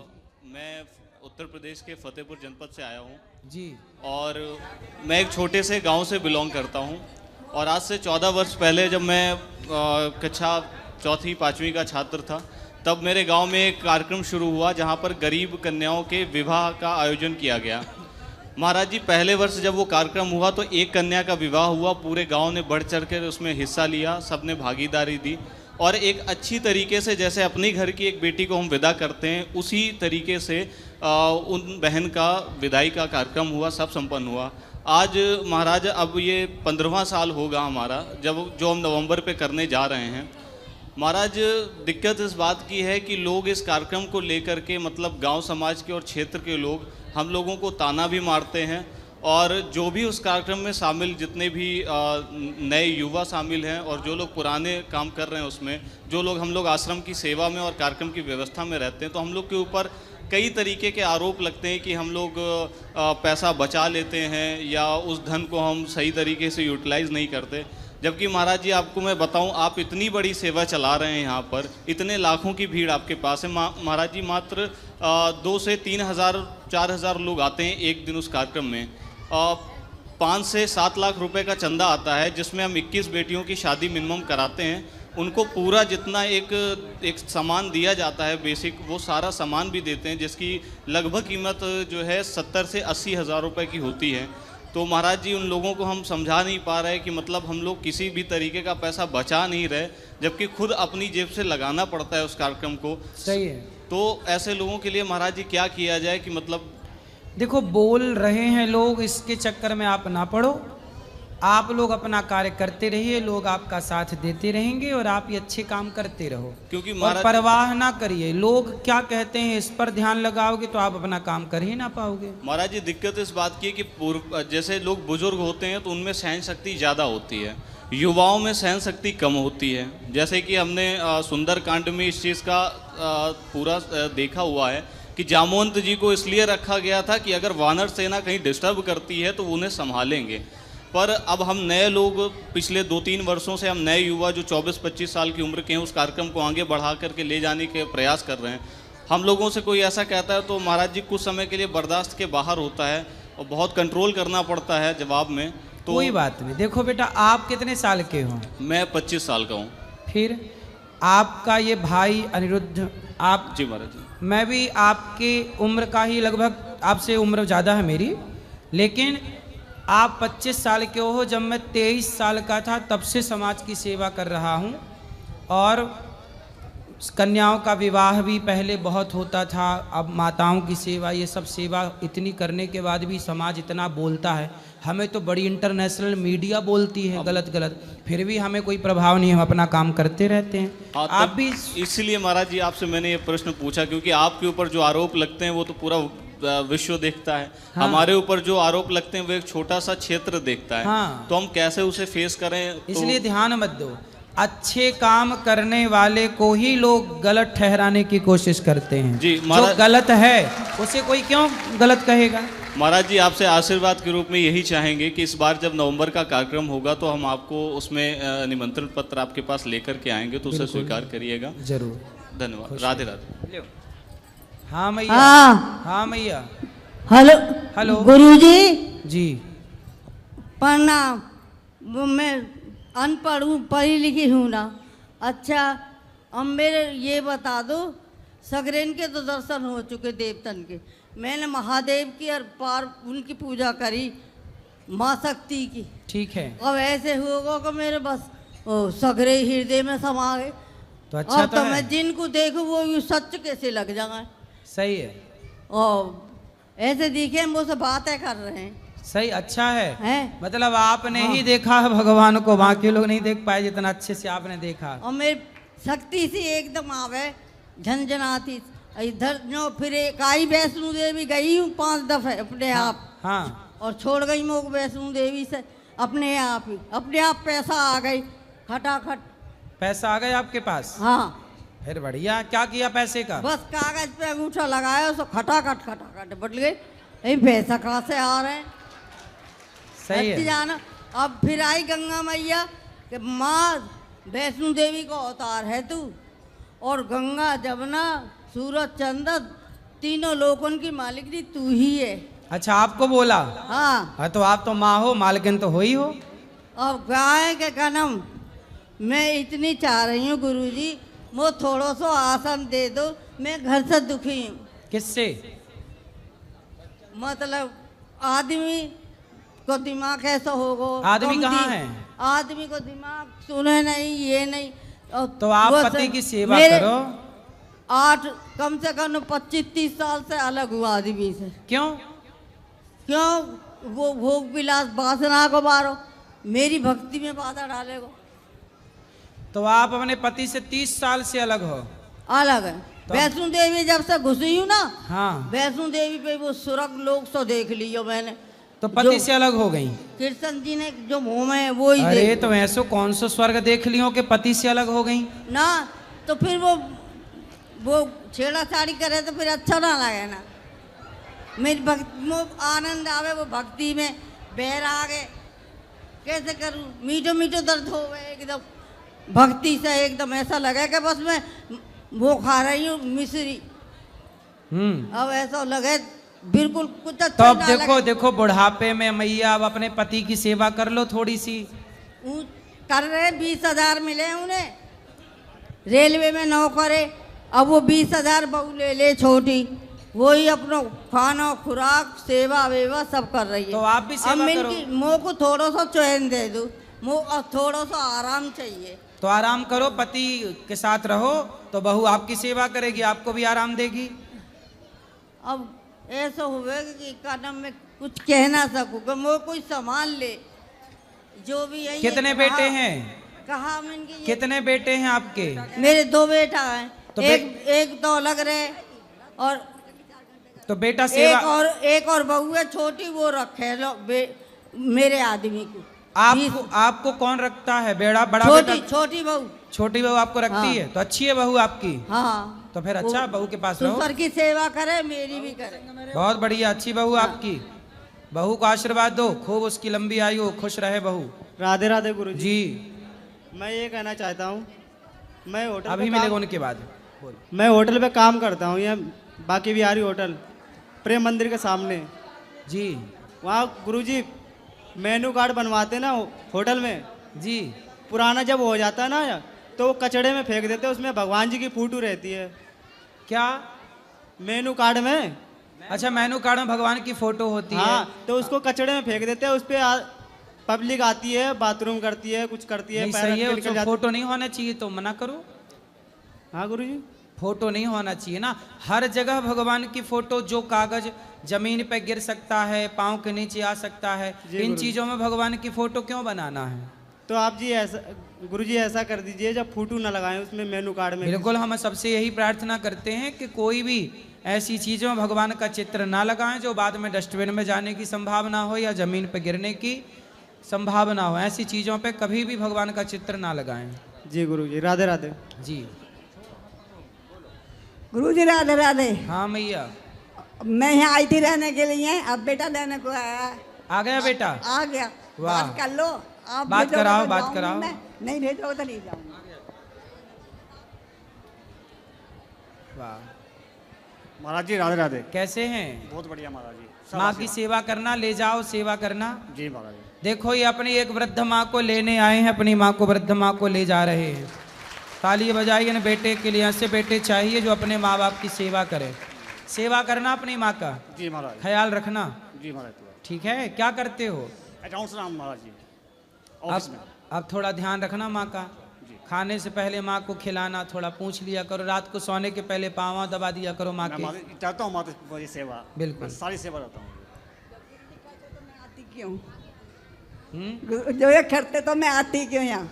मैं उत्तर प्रदेश के फतेहपुर जनपद से आया हूँ जी। और मैं एक छोटे से गांव से बिलोंग करता हूँ। और आज से 14 वर्ष पहले जब मैं कक्षा 4वीं 5वीं का छात्र था, तब मेरे गांव में एक कार्यक्रम शुरू हुआ जहां पर गरीब कन्याओं के विवाह का आयोजन किया गया। महाराज जी पहले वर्ष जब वो कार्यक्रम हुआ तो एक कन्या का विवाह हुआ, पूरे गांव ने बढ़ चढ़ कर उसमें हिस्सा लिया, सबने भागीदारी दी और एक अच्छी तरीके से जैसे अपनी घर की एक बेटी को हम विदा करते हैं उसी तरीके से उन बहन का विदाई का कार्यक्रम हुआ, सब संपन्न हुआ। आज महाराज अब ये 15वां साल होगा हमारा जब जो हम नवंबर पे करने जा रहे हैं। महाराज दिक्कत इस बात की है कि लोग इस कार्यक्रम को लेकर के मतलब गांव समाज के और क्षेत्र के लोग हम लोगों को ताना भी मारते हैं और जो भी उस कार्यक्रम में शामिल जितने भी नए युवा शामिल हैं और जो लोग पुराने काम कर रहे हैं उसमें जो लोग हम लोग आश्रम की सेवा में और कार्यक्रम की व्यवस्था में रहते हैं तो हम लोग के ऊपर कई तरीके के आरोप लगते हैं कि हम लोग पैसा बचा लेते हैं या उस धन को हम सही तरीके से यूटिलाइज़ नहीं करते। जबकि महाराज जी आपको मैं बताऊं आप इतनी बड़ी सेवा चला रहे हैं यहाँ पर, इतने लाखों की भीड़ आपके पास है। महाराज जी मात्र 2 से 3 हज़ार 4 हज़ार लोग आते हैं एक दिन उस कार्यक्रम में। 5 से 7 लाख रुपए का चंदा आता है जिसमें हम 21 बेटियों की शादी मिनिमम कराते हैं। उनको पूरा जितना एक सामान दिया जाता है बेसिक वो सारा सामान भी देते हैं जिसकी लगभग कीमत जो है 70 से 80 हज़ार रुपये की होती है। तो महाराज जी उन लोगों को हम समझा नहीं पा रहे कि मतलब हम लोग किसी भी तरीके का पैसा बचा नहीं रहे जबकि खुद अपनी जेब से लगाना पड़ता है उस कार्यक्रम को। सही है। तो ऐसे लोगों के लिए महाराज जी क्या किया जाए कि मतलब देखो बोल रहे हैं लोग, इसके चक्कर में आप ना पड़ो, आप लोग अपना कार्य करते रहिए, लोग आपका साथ देते रहेंगे और आप ये अच्छे काम करते रहो क्योंकि और परवाह ना करिए लोग क्या कहते हैं इस पर ध्यान लगाओगे तो आप अपना काम कर ही ना पाओगे। महाराज जी दिक्कत इस बात की है कि जैसे लोग बुजुर्ग होते हैं तो उनमें सहन शक्ति ज़्यादा होती है, युवाओं में सहन शक्ति कम होती है। जैसे कि हमने सुंदरकांड में इस चीज़ का पूरा देखा हुआ है कि जामवंत जी को इसलिए रखा गया था कि अगर वानर सेना कहीं डिस्टर्ब करती है तो उन्हें संभालेंगे। पर अब हम नए लोग पिछले 2-3 वर्षों से हम नए युवा जो 24-25 साल की उम्र के हैं उस कार्यक्रम को आगे बढ़ा करके ले जाने के प्रयास कर रहे हैं। हम लोगों से कोई ऐसा कहता है तो महाराज जी कुछ समय के लिए बर्दाश्त के बाहर होता है और बहुत कंट्रोल करना पड़ता है जवाब में। तो कोई बात नहीं। देखो बेटा आप कितने साल के हो? मैं 25 साल का हूँ। फिर आपका ये भाई अनिरुद्ध आप? जी महाराज जी। मैं भी आपके उम्र का ही, लगभग आपसे उम्र ज़्यादा है मेरी, लेकिन आप 25 साल के हो। जब मैं 23 साल का था तब से समाज की सेवा कर रहा हूँ और कन्याओं का विवाह भी पहले बहुत होता था, अब माताओं की सेवा, ये सब सेवा इतनी करने के बाद भी समाज इतना बोलता है। हमें तो बड़ी इंटरनेशनल मीडिया बोलती है गलत गलत, फिर भी हमें कोई प्रभाव नहीं, हम अपना काम करते रहते हैं। हाँ, आप भी इसलिए महाराज जी आपसे मैंने ये प्रश्न पूछा क्योंकि आपके ऊपर जो आरोप लगते हैं वो तो पूरा विश्व देखता है। हाँ। हमारे ऊपर जो आरोप लगते हैं वो एक छोटा सा क्षेत्र देखता है। हाँ। तो हम कैसे उसे फेस करें? इसलिए ध्यान मत दो। अच्छे काम करने वाले को ही लोग गलत ठहराने की कोशिश करते हैं। जी, जो गलत है उसे कोई क्यों गलत कहेगा। महाराज जी, आपसे आशीर्वाद के रूप में यही चाहेंगे कि इस बार जब नवंबर का कार्यक्रम होगा तो हम आपको उसमें निमंत्रण पत्र आपके पास लेकर के आएंगे, तो उसे स्वीकार करिएगा। जरूर। धन्यवाद। राधे राधे। हाँ मैया। हाँ मैया। हेलो हेलो गुरुजी जी। प्रणाम। मैं अनपढ़ हूँ, पढ़ी लिखी हूँ ना। अच्छा, अब मेरे ये बता दो, सगरेन के तो दर्शन हो चुके देवतन के, मैंने महादेव की और पार उनकी पूजा करी, माँ शक्ति की। ठीक है। अब ऐसे होगा कि मेरे बस सगरे हृदय में समा गए। तो अच्छा तो है। मैं जिनको देखूँ वो सच कैसे लग जाए। सही है। और ऐसे दिखे हम मुझसे बातें कर रहे हैं। सही, अच्छा है। मतलब आपने ही देखा है भगवान को, बाकी लोग नहीं देख पाए जितना अच्छे से आपने देखा। और मेरी शक्ति सी एकदम आवे, झंझनाती इधर जो। फिर एक आई वैष्णो देवी गई हूँ 5 दफे अपने आप। हाँ। और छोड़ गई मोग वैष्णो देवी से अपने आप ही, अपने आप पैसा आ गई खटाखट। पैसा आ गया आपके पास? हाँ। फिर बढ़िया। क्या किया पैसे का? बस कागज पे अंगूठा लगाया, उसको खटाखट खटाखट बढ़ गई। यही पैसा कहाँ से आ रहे हैं? सही है। जाना। अब फिर आई गंगा मैया कि माँ वैष्णो देवी का अवतार है तू, और गंगा जमुना सूरज चंद्र तीनों लोगों की मालिकनी तू ही है। अच्छा, आपको बोला? हाँ। तो आप तो माँ हो, मालकिन तो हो ही हो। अब गाय के कनम मैं इतनी चाह रही हूँ गुरुजी, वो थोड़ा सा आसन दे दो, मैं घर से दुखी हूँ। किससे? मतलब आदमी को दिमाग ऐसा होगा। आदमी कहाँ है? आदमी को दिमाग सुने नहीं, ये नहीं। तो आप पति की सेवा करो। 8 कम से कम 25-30 साल से अलग हुआ आदमी से। क्यों? वो भोग विलास वासना को मारो, मेरी भक्ति में बाधा डालेगा। तो आप अपने पति से 30 साल से अलग हो? अलग है। वैष्णो देवी जब से घुसी हूँ ना, हाँ, वैष्णो देवी पे वो स्वर्ग लोग तो देख लियो मैंने। तो पति से अलग हो गई? कृष्ण जी ने जो मुँह में वो ही। अरे तो ऐसो कौन सा स्वर्ग देख लियो कि पति से अलग हो गई ना? तो फिर वो छेड़ाछाड़ी करे तो फिर अच्छा ना लगे ना। मेरी भक्ति में आनंद आवे, वो भक्ति में बहर आ गए। कैसे करूँ? मीठो मीठो दर्द हो गए एकदम भक्ति से। एकदम ऐसा लगे कि बस मैं वो खा रही हूँ मिश्री। अब ऐसा लगे बिल्कुल कुछ अच्छा। तो अब देखो देखो बुढ़ापे में मैया अब अपने पति की सेवा कर लो थोड़ी सी। कर रहे 20,000 मिले उन्हें, रेलवे में नौकरे। अब वो 20,000 बहू ले छोटी, वही अपना खाना खुराक सेवा वेवा सब कर रही है। तो आप भी सेवा करो। मुँह को थोड़ा सा चैन दे दो, मुँह थोड़ा सा आराम चाहिए। तो आराम करो, पति के साथ रहो तो बहू आपकी सेवा करेगी, आपको भी आराम देगी। अब ऐसा हुआ कि कदम में कुछ कह ना सकूँ, वो कोई सामान ले जो भी है। कितने बेटे हैं? कहा मैंने। कितने बेटे हैं आपके? मेरे 2 बेटा हैं। तो एक तो अलग रहे, और तो बेटा सेवा। एक और बहू है छोटी, वो रखे लो मेरे आदमी को। आपको कौन रखता है? बड़ा छोटी बहू। छोटी बहू आपको रखती है? तो अच्छी है बहू आपकी। हाँ। तो फिर अच्छा, बहू के पास रहो। ससुर की सेवा करे, मेरी भी करे। बहुत बढ़िया, अच्छी बहू आपकी। बहू को आशीर्वाद दो, खूब उसकी लंबी आयु, खुश रहे बहू। राधे राधे गुरु जी। मैं ये कहना चाहता हूँ, मैं होटल अभी मिलेगा उनके बाद। मैं होटल पे काम करता हूँ, यहाँ बाकी बिहारी होटल प्रेम मंदिर के सामने जी। वहाँ गुरुजी मेनू कार्ड बनवाते ना होटल में जी। पुराना जब हो जाता है ना तो वो कचड़े में फेंक देते हैं, उसमें भगवान जी की फोटो रहती है। क्या? मेनू कार्ड में। अच्छा, मेनू कार्ड में भगवान की फोटो होती है? हाँ, तो उसको कचड़े में फेंक देते हैं। उस पर पब्लिक आती है, बाथरूम करती है, कुछ करती है। सही है, तो फोटो नहीं होना चाहिए तो मना करो। हाँ गुरुजी, फोटो नहीं होना चाहिए ना। हर जगह भगवान की फोटो, जो कागज जमीन पे गिर सकता है, पाँव के नीचे आ सकता है, इन चीजों में भगवान की फोटो क्यों बनाना है? तो आप जी ऐसा गुरुजी ऐसा कर दीजिए, जब फोटो ना लगाएं उसमें मेनू कार्ड में। बिल्कुल, हम सबसे यही प्रार्थना करते हैं कि कोई भी ऐसी चीज़ों में भगवान का चित्र ना लगाएं जो बाद में डस्टबिन में जाने की संभावना हो या जमीन पर गिरने की संभावना हो। ऐसी चीज़ों पे कभी भी भगवान का चित्र ना लगाएं। जी गुरुजी, राधे राधे। जी गुरुजी राधे राधे। हाँ मैया, मैं यहाँ आई थी रहने के लिए, अब बेटा लेने को आया। आ गया बेटा? आ गया। वाह। बात कर लो आप, बात भेजोगे कराओ, तो बात जाऊंगी कराओ। मैं। नहीं भेजोगे तो नहीं जाऊंगी। वाह महाराज जी राधे राधे। कैसे हैं? बहुत बढ़िया महाराज जी। सब माँ की आशीर्वाद। सेवा करना, ले जाओ सेवा करना। जी महाराज जी। देखो ये अपनी एक वृद्ध माँ को लेने आए हैं, अपनी माँ को, वृद्ध माँ को ले जा रहे हैं। ताली बजाइए ना बेटे के लिए। ऐसे बेटे चाहिए जो अपने माँ बाप की सेवा करे। सेवा करना अपनी माँ का। जी महाराज। ख्याल रखना। जी महाराज। ठीक है? क्या करते हो? अकाउंट्स नाम महाराज जी, ऑफिस में। अब थोड़ा ध्यान रखना माँ का। खाने से पहले माँ को खिलाना, थोड़ा पूछ लिया करो। रात को सोने के पहले पाँव दबा दिया करो माँ मैं के। चाहता हूँ माता की सेवा। बिल्कुल। मैं सारी सेवा करता हूँ। आती क्यों? जो ये करते तो मैं आती क्यों यहाँ?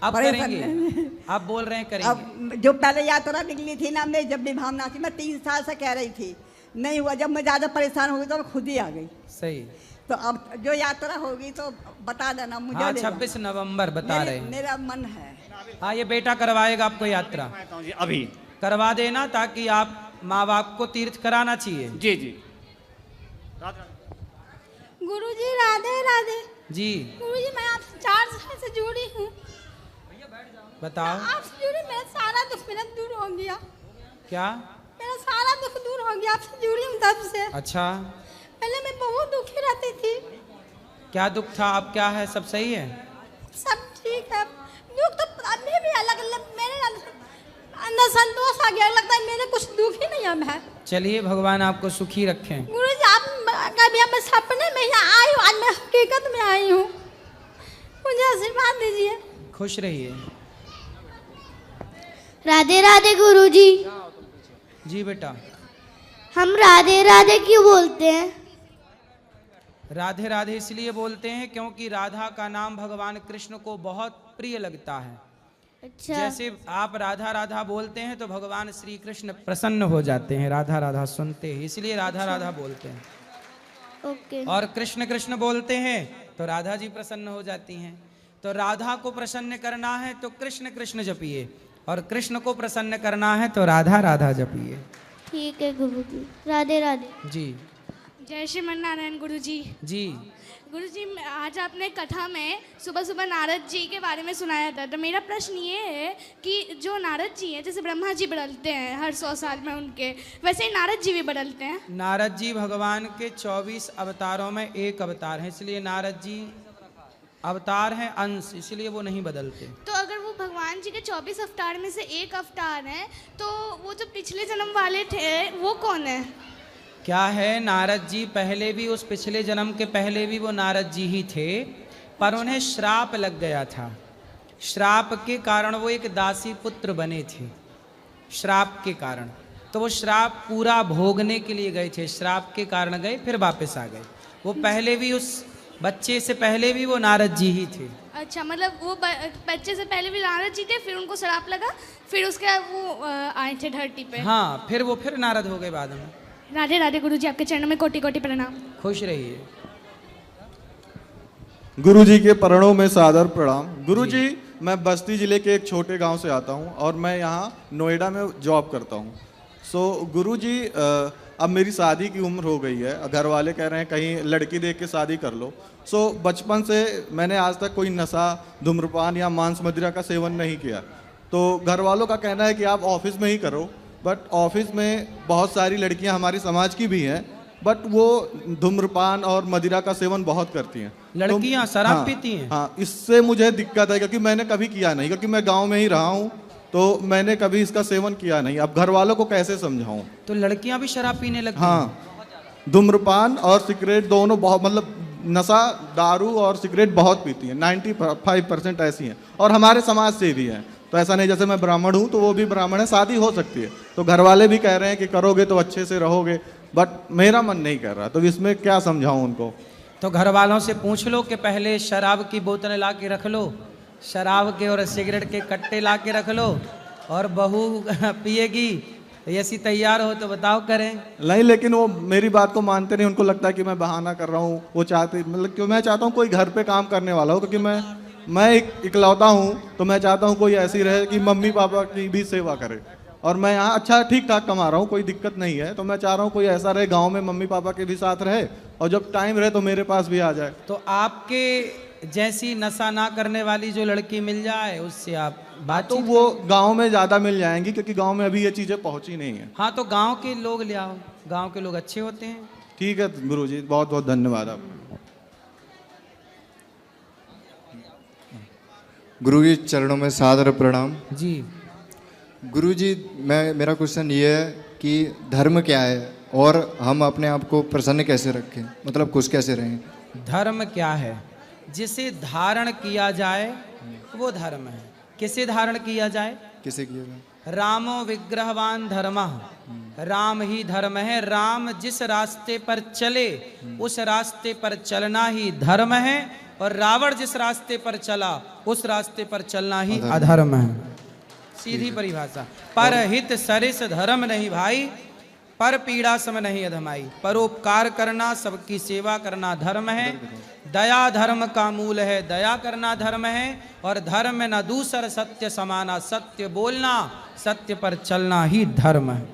अब बड़े करेंगे। फन- आप बोल रहे हैं करेंगे। अब जो पहले यात्रा निकली थी ना, मैं जब भी भावना थी, मैं 3 साल से कह रही थी, नहीं हुआ। जब मैं ज़्यादा परेशान हो गई तो मैं खुद ही आ गई। सही। तो अब जो यात्रा होगी तो बता देना मुझे। हाँ, ले जाना। 26 नवंबर बता रहे हैं। मेरा मन है। हाँ, ये बेटा करवाएगा आपको यात्रा। जी अभी करवा देना, ताकि आप माँ बाप को तीर्थ कराना चाहिए। जी जी। गुरुजी राधे राधे। जी गुरुजी मैं आपसे 4 साल से जुड़ी हूँ। बताओ। आपसे जुड़ी, मेरा सारा दुख मेरा दूर हो गया। क्या? मेरा सारा दुख दूर हो गया, आपसे जुड़ी हूँ तब से। अच्छा, पहले मैं बहुत दुखी रहती थी। क्या दुख था? अब क्या है? सब सही है? सब ठीक है। दुख तो अभी भी अलग अलग मेरे अंदर संतोष आ गया। लगता है मेरे कुछ दुख ही नहीं अब है। चलिए, भगवान आपको सुखी रखें। गुरुजी आप कभी मैं सपने में यहाँ आई हूँ, आज मैं हकीकत में आई हूँ। मुझे आशीर्वाद दीजिए। खुश रहिए। राधे राधे गुरुजी। जी बेटा। हम राधे राधे क्यों बोलते हैं? राधे राधे इसलिए बोलते हैं क्योंकि राधा का नाम भगवान कृष्ण को बहुत प्रिय लगता है। अच्छा। जैसे आप राधा राधा बोलते हैं तो भगवान श्री कृष्ण प्रसन्न हो जाते हैं, राधा राधा सुनते हैं, इसलिए राधा राधा बोलते हैं। ओके। और कृष्ण कृष्ण बोलते हैं तो राधा जी प्रसन्न हो जाती हैं। तो राधा को प्रसन्न करना है तो कृष्ण कृष्ण जपिए, और कृष्ण को प्रसन्न करना है तो राधा राधा जपिए। ठीक है गुरुजी। राधे राधे। जी। जय श्रीमन नारायण गुरुजी। जी। गुरुजी आज आपने कथा में सुबह सुबह नारद जी के बारे में सुनाया था। तो मेरा प्रश्न ये है कि जो नारद जी हैं, जैसे ब्रह्मा जी बदलते हैं हर 100 साल में उनके, वैसे ही नारद जी भी बदलते हैं? नारद जी भगवान के 24 अवतारों में एक अवतार है, इसलिए नारद जी अवतार हैं अंश, इसलिए वो नहीं बदलते। तो अगर वो भगवान जी के 24 अवतार में से एक अवतार हैं, तो वो जो पिछले जन्म वाले थे वो कौन है? क्या है, नारद जी पहले भी, उस पिछले जन्म के पहले भी वो नारद जी ही थे, पर उन्हें श्राप लग गया था। श्राप के कारण वो एक दासी पुत्र बने थे, श्राप के कारण। तो वो श्राप पूरा भोगने के लिए गए थे, श्राप के कारण गए, फिर वापस आ गए। वो पहले भी, उस बच्चे से पहले भी वो नारद जी ही थे। अच्छा, मतलब वो बच्चे से पहले भी नारद जी थे, फिर उनको श्राप लगा, फिर उसके बाद वो आए थे धरती पे। हाँ, फिर वो फिर नारद हो गए बाद में। राधे राधे गुरुजी, आपके चरणों में कोटि कोटि प्रणाम। खुश रहिए। गुरुजी के चरणों में सादर प्रणाम। गुरुजी, मैं बस्ती ज़िले के एक छोटे गांव से आता हूं और मैं यहां नोएडा में जॉब करता हूं। सो गुरुजी, अब मेरी शादी की उम्र हो गई है, घर वाले कह रहे हैं कहीं लड़की देख के शादी कर लो। सो बचपन से मैंने आज तक कोई नशा, धूम्रपान या मांस मदिरा का सेवन नहीं किया। तो घर वालों का कहना है कि आप ऑफिस में ही करो, बट ऑफिस में बहुत सारी लड़कियां हमारी समाज की भी हैं, बट वो धूम्रपान और मदिरा का सेवन बहुत करती हैं। लड़कियां शराब पीती हैं? हाँ, इससे मुझे दिक्कत है क्योंकि मैंने कभी किया नहीं, क्योंकि मैं गांव में ही रहा हूँ, तो मैंने कभी इसका सेवन किया नहीं। अब घर वालों को कैसे समझाऊं? तो लड़कियां भी शराब पीने लगती हैं? हाँ, धूम्रपान और सिगरेट दोनों बहुत, मतलब नशा, दारू और सिगरेट बहुत पीती हैं। 95% ऐसी हैं, और हमारे समाज से भी हैं। तो ऐसा नहीं जैसे मैं ब्राह्मण हूँ तो वो भी ब्राह्मण है, शादी हो सकती है। तो घर वाले भी कह रहे हैं कि करोगे तो अच्छे से रहोगे, बट मेरा मन नहीं कर रहा। तो इसमें क्या समझाऊं उनको? तो घर वालों से पूछ लो कि पहले शराब की बोतल ला के रख लो, शराब के और सिगरेट के कट्टे ला के रख लो, और बहू पिएगी, ऐसी तैयार हो तो बताओ करें। नहीं, लेकिन वो मेरी बात को मानते नहीं। उनको लगता है कि मैं बहाना कर रहा हूँ। वो चाहते, मतलब क्यों, मैं चाहता हूँ कोई घर पे काम करने वाला हो, क्योंकि मैं मैं इकलौता हूँ, तो मैं चाहता हूँ कोई ऐसी रहे कि मम्मी पापा की भी सेवा करे। और मैं यहाँ अच्छा ठीक ठाक कमा रहा हूँ, कोई दिक्कत नहीं है, तो मैं चाह रहा हूँ कोई ऐसा रहे गांव में मम्मी पापा के भी साथ रहे, और जब टाइम रहे तो मेरे पास भी आ जाए। तो आपके जैसी नशा ना करने वाली जो लड़की मिल जाए उससे आप बात तो वो गांव में ज़्यादा मिल जाएंगी, क्योंकि गांव में अभी ये चीज़ें पहुँची नहीं है। हाँ, तो गांव के लोग ले आओ, गांव के लोग अच्छे होते हैं। ठीक है गुरुजी, बहुत बहुत धन्यवाद आप। गुरुजी चरणों में सादर प्रणाम। जी गुरुजी, मेरा क्वेश्चन ये है कि धर्म क्या है और हम अपने आप को प्रसन्न कैसे रखें, मतलब खुश कैसे रहें? धर्म क्या है? जिसे धारण किया जाए वो धर्म है। किसे धारण किया जाए? किसे किया जाए? रामो विग्रहवान धर्मः, राम ही धर्म है। राम जिस रास्ते पर चले उस रास्ते पर चलना ही धर्म है, और रावण जिस रास्ते पर चला उस रास्ते पर चलना ही अधर्म है। सीधी परिभाषा। पर हित सरिस धर्म नहीं भाई, पर पीड़ा सम नहीं अधमाई। परोपकार करना, सबकी सेवा करना धर्म है। दया धर्म का मूल है, दया करना धर्म है। और धर्म न दूसर सत्य समाना, सत्य बोलना, सत्य पर चलना ही धर्म है।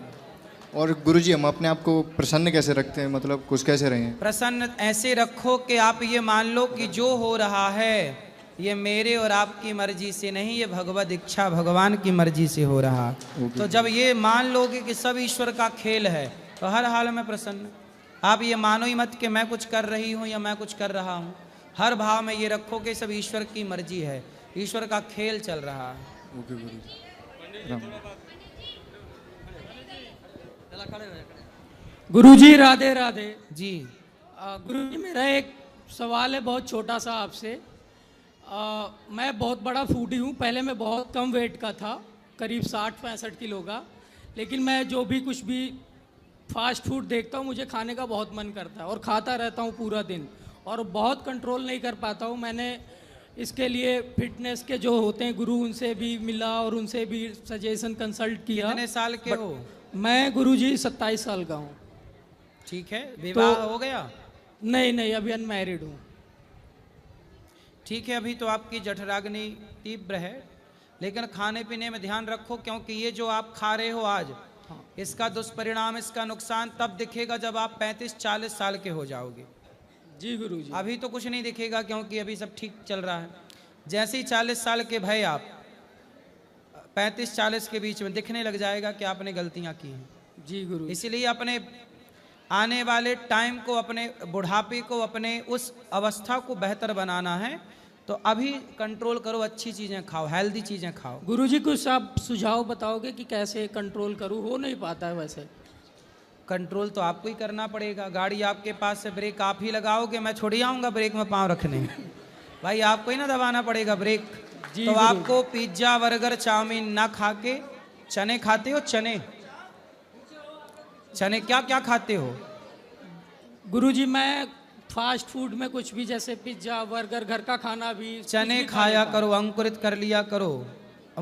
और गुरुजी, हम अपने आप को प्रसन्न कैसे रखते हैं, मतलब खुश कैसे रहें? प्रसन्न ऐसे रखो कि आप ये मान लो कि जो हो रहा है ये मेरे और आपकी मर्जी से नहीं, ये भगवत इच्छा भगवान की मर्जी से हो रहा। तो जब ये मान लोगे कि सब ईश्वर का खेल है तो हर हाल में प्रसन्न। आप ये मानो ही मत कि मैं कुछ कर रही हूँ या मैं कुछ कर रहा हूँ। हर भाव में ये रखो कि सब ईश्वर की मर्जी है, ईश्वर का खेल चल रहा है। गुरुजी राधे राधे जी। गुरुजी, मेरा एक सवाल है बहुत छोटा सा आपसे। मैं बहुत बड़ा फूडी हूँ। पहले मैं बहुत कम वेट का था, करीब 60-65 किलो का, लेकिन मैं जो भी कुछ भी फास्ट फूड देखता हूँ मुझे खाने का बहुत मन करता है और खाता रहता हूँ पूरा दिन, और बहुत कंट्रोल नहीं कर पाता हूँ। मैंने इसके लिए फिटनेस के जो होते हैं गुरु, उनसे भी मिला और उनसे भी सजेशन कंसल्ट किया। कितने साल के हो? मैं गुरुजी 27 साल का हूँ। ठीक है, विवाह हो गया? नहीं, अभी अनमैरिड हूँ। ठीक है, अभी तो आपकी जठराग्नि तीव्र है, लेकिन खाने पीने में ध्यान रखो, क्योंकि ये जो आप खा रहे हो आज, इसका दुष्परिणाम, इसका नुकसान तब दिखेगा जब आप 35-40 साल के हो जाओगे। जी गुरुजी। अभी तो कुछ नहीं दिखेगा, क्योंकि अभी सब ठीक चल रहा है। जैसे ही 40 साल के भय आप 35-40 के बीच में दिखने लग जाएगा कि आपने गलतियां की हैं। जी गुरु। इसलिए अपने आने वाले टाइम को, अपने बुढ़ापे को, अपने उस अवस्था को बेहतर बनाना है, तो अभी कंट्रोल करो, अच्छी चीज़ें खाओ, हेल्दी चीज़ें खाओ। गुरुजी, कुछ आप सुझाव बताओगे कि कैसे कंट्रोल करूँ? हो नहीं पाता है वैसे। कंट्रोल तो आपको ही करना पड़ेगा। गाड़ी आपके पास से, ब्रेक आप ही लगाओगे, मैं छोड़ आऊँगा ब्रेक में पाँव रखने। भाई आपको ही ना दबाना पड़ेगा ब्रेक। तो आपको पिज्ज़ा, बर्गर, चाउमीन ना खा के चने खाते हो? चने क्या क्या खाते हो? गुरुजी, मैं फास्ट फूड में कुछ भी, जैसे पिज्ज़ा, बर्गर, घर का खाना भी। चने खाया करो, अंकुरित कर लिया करो।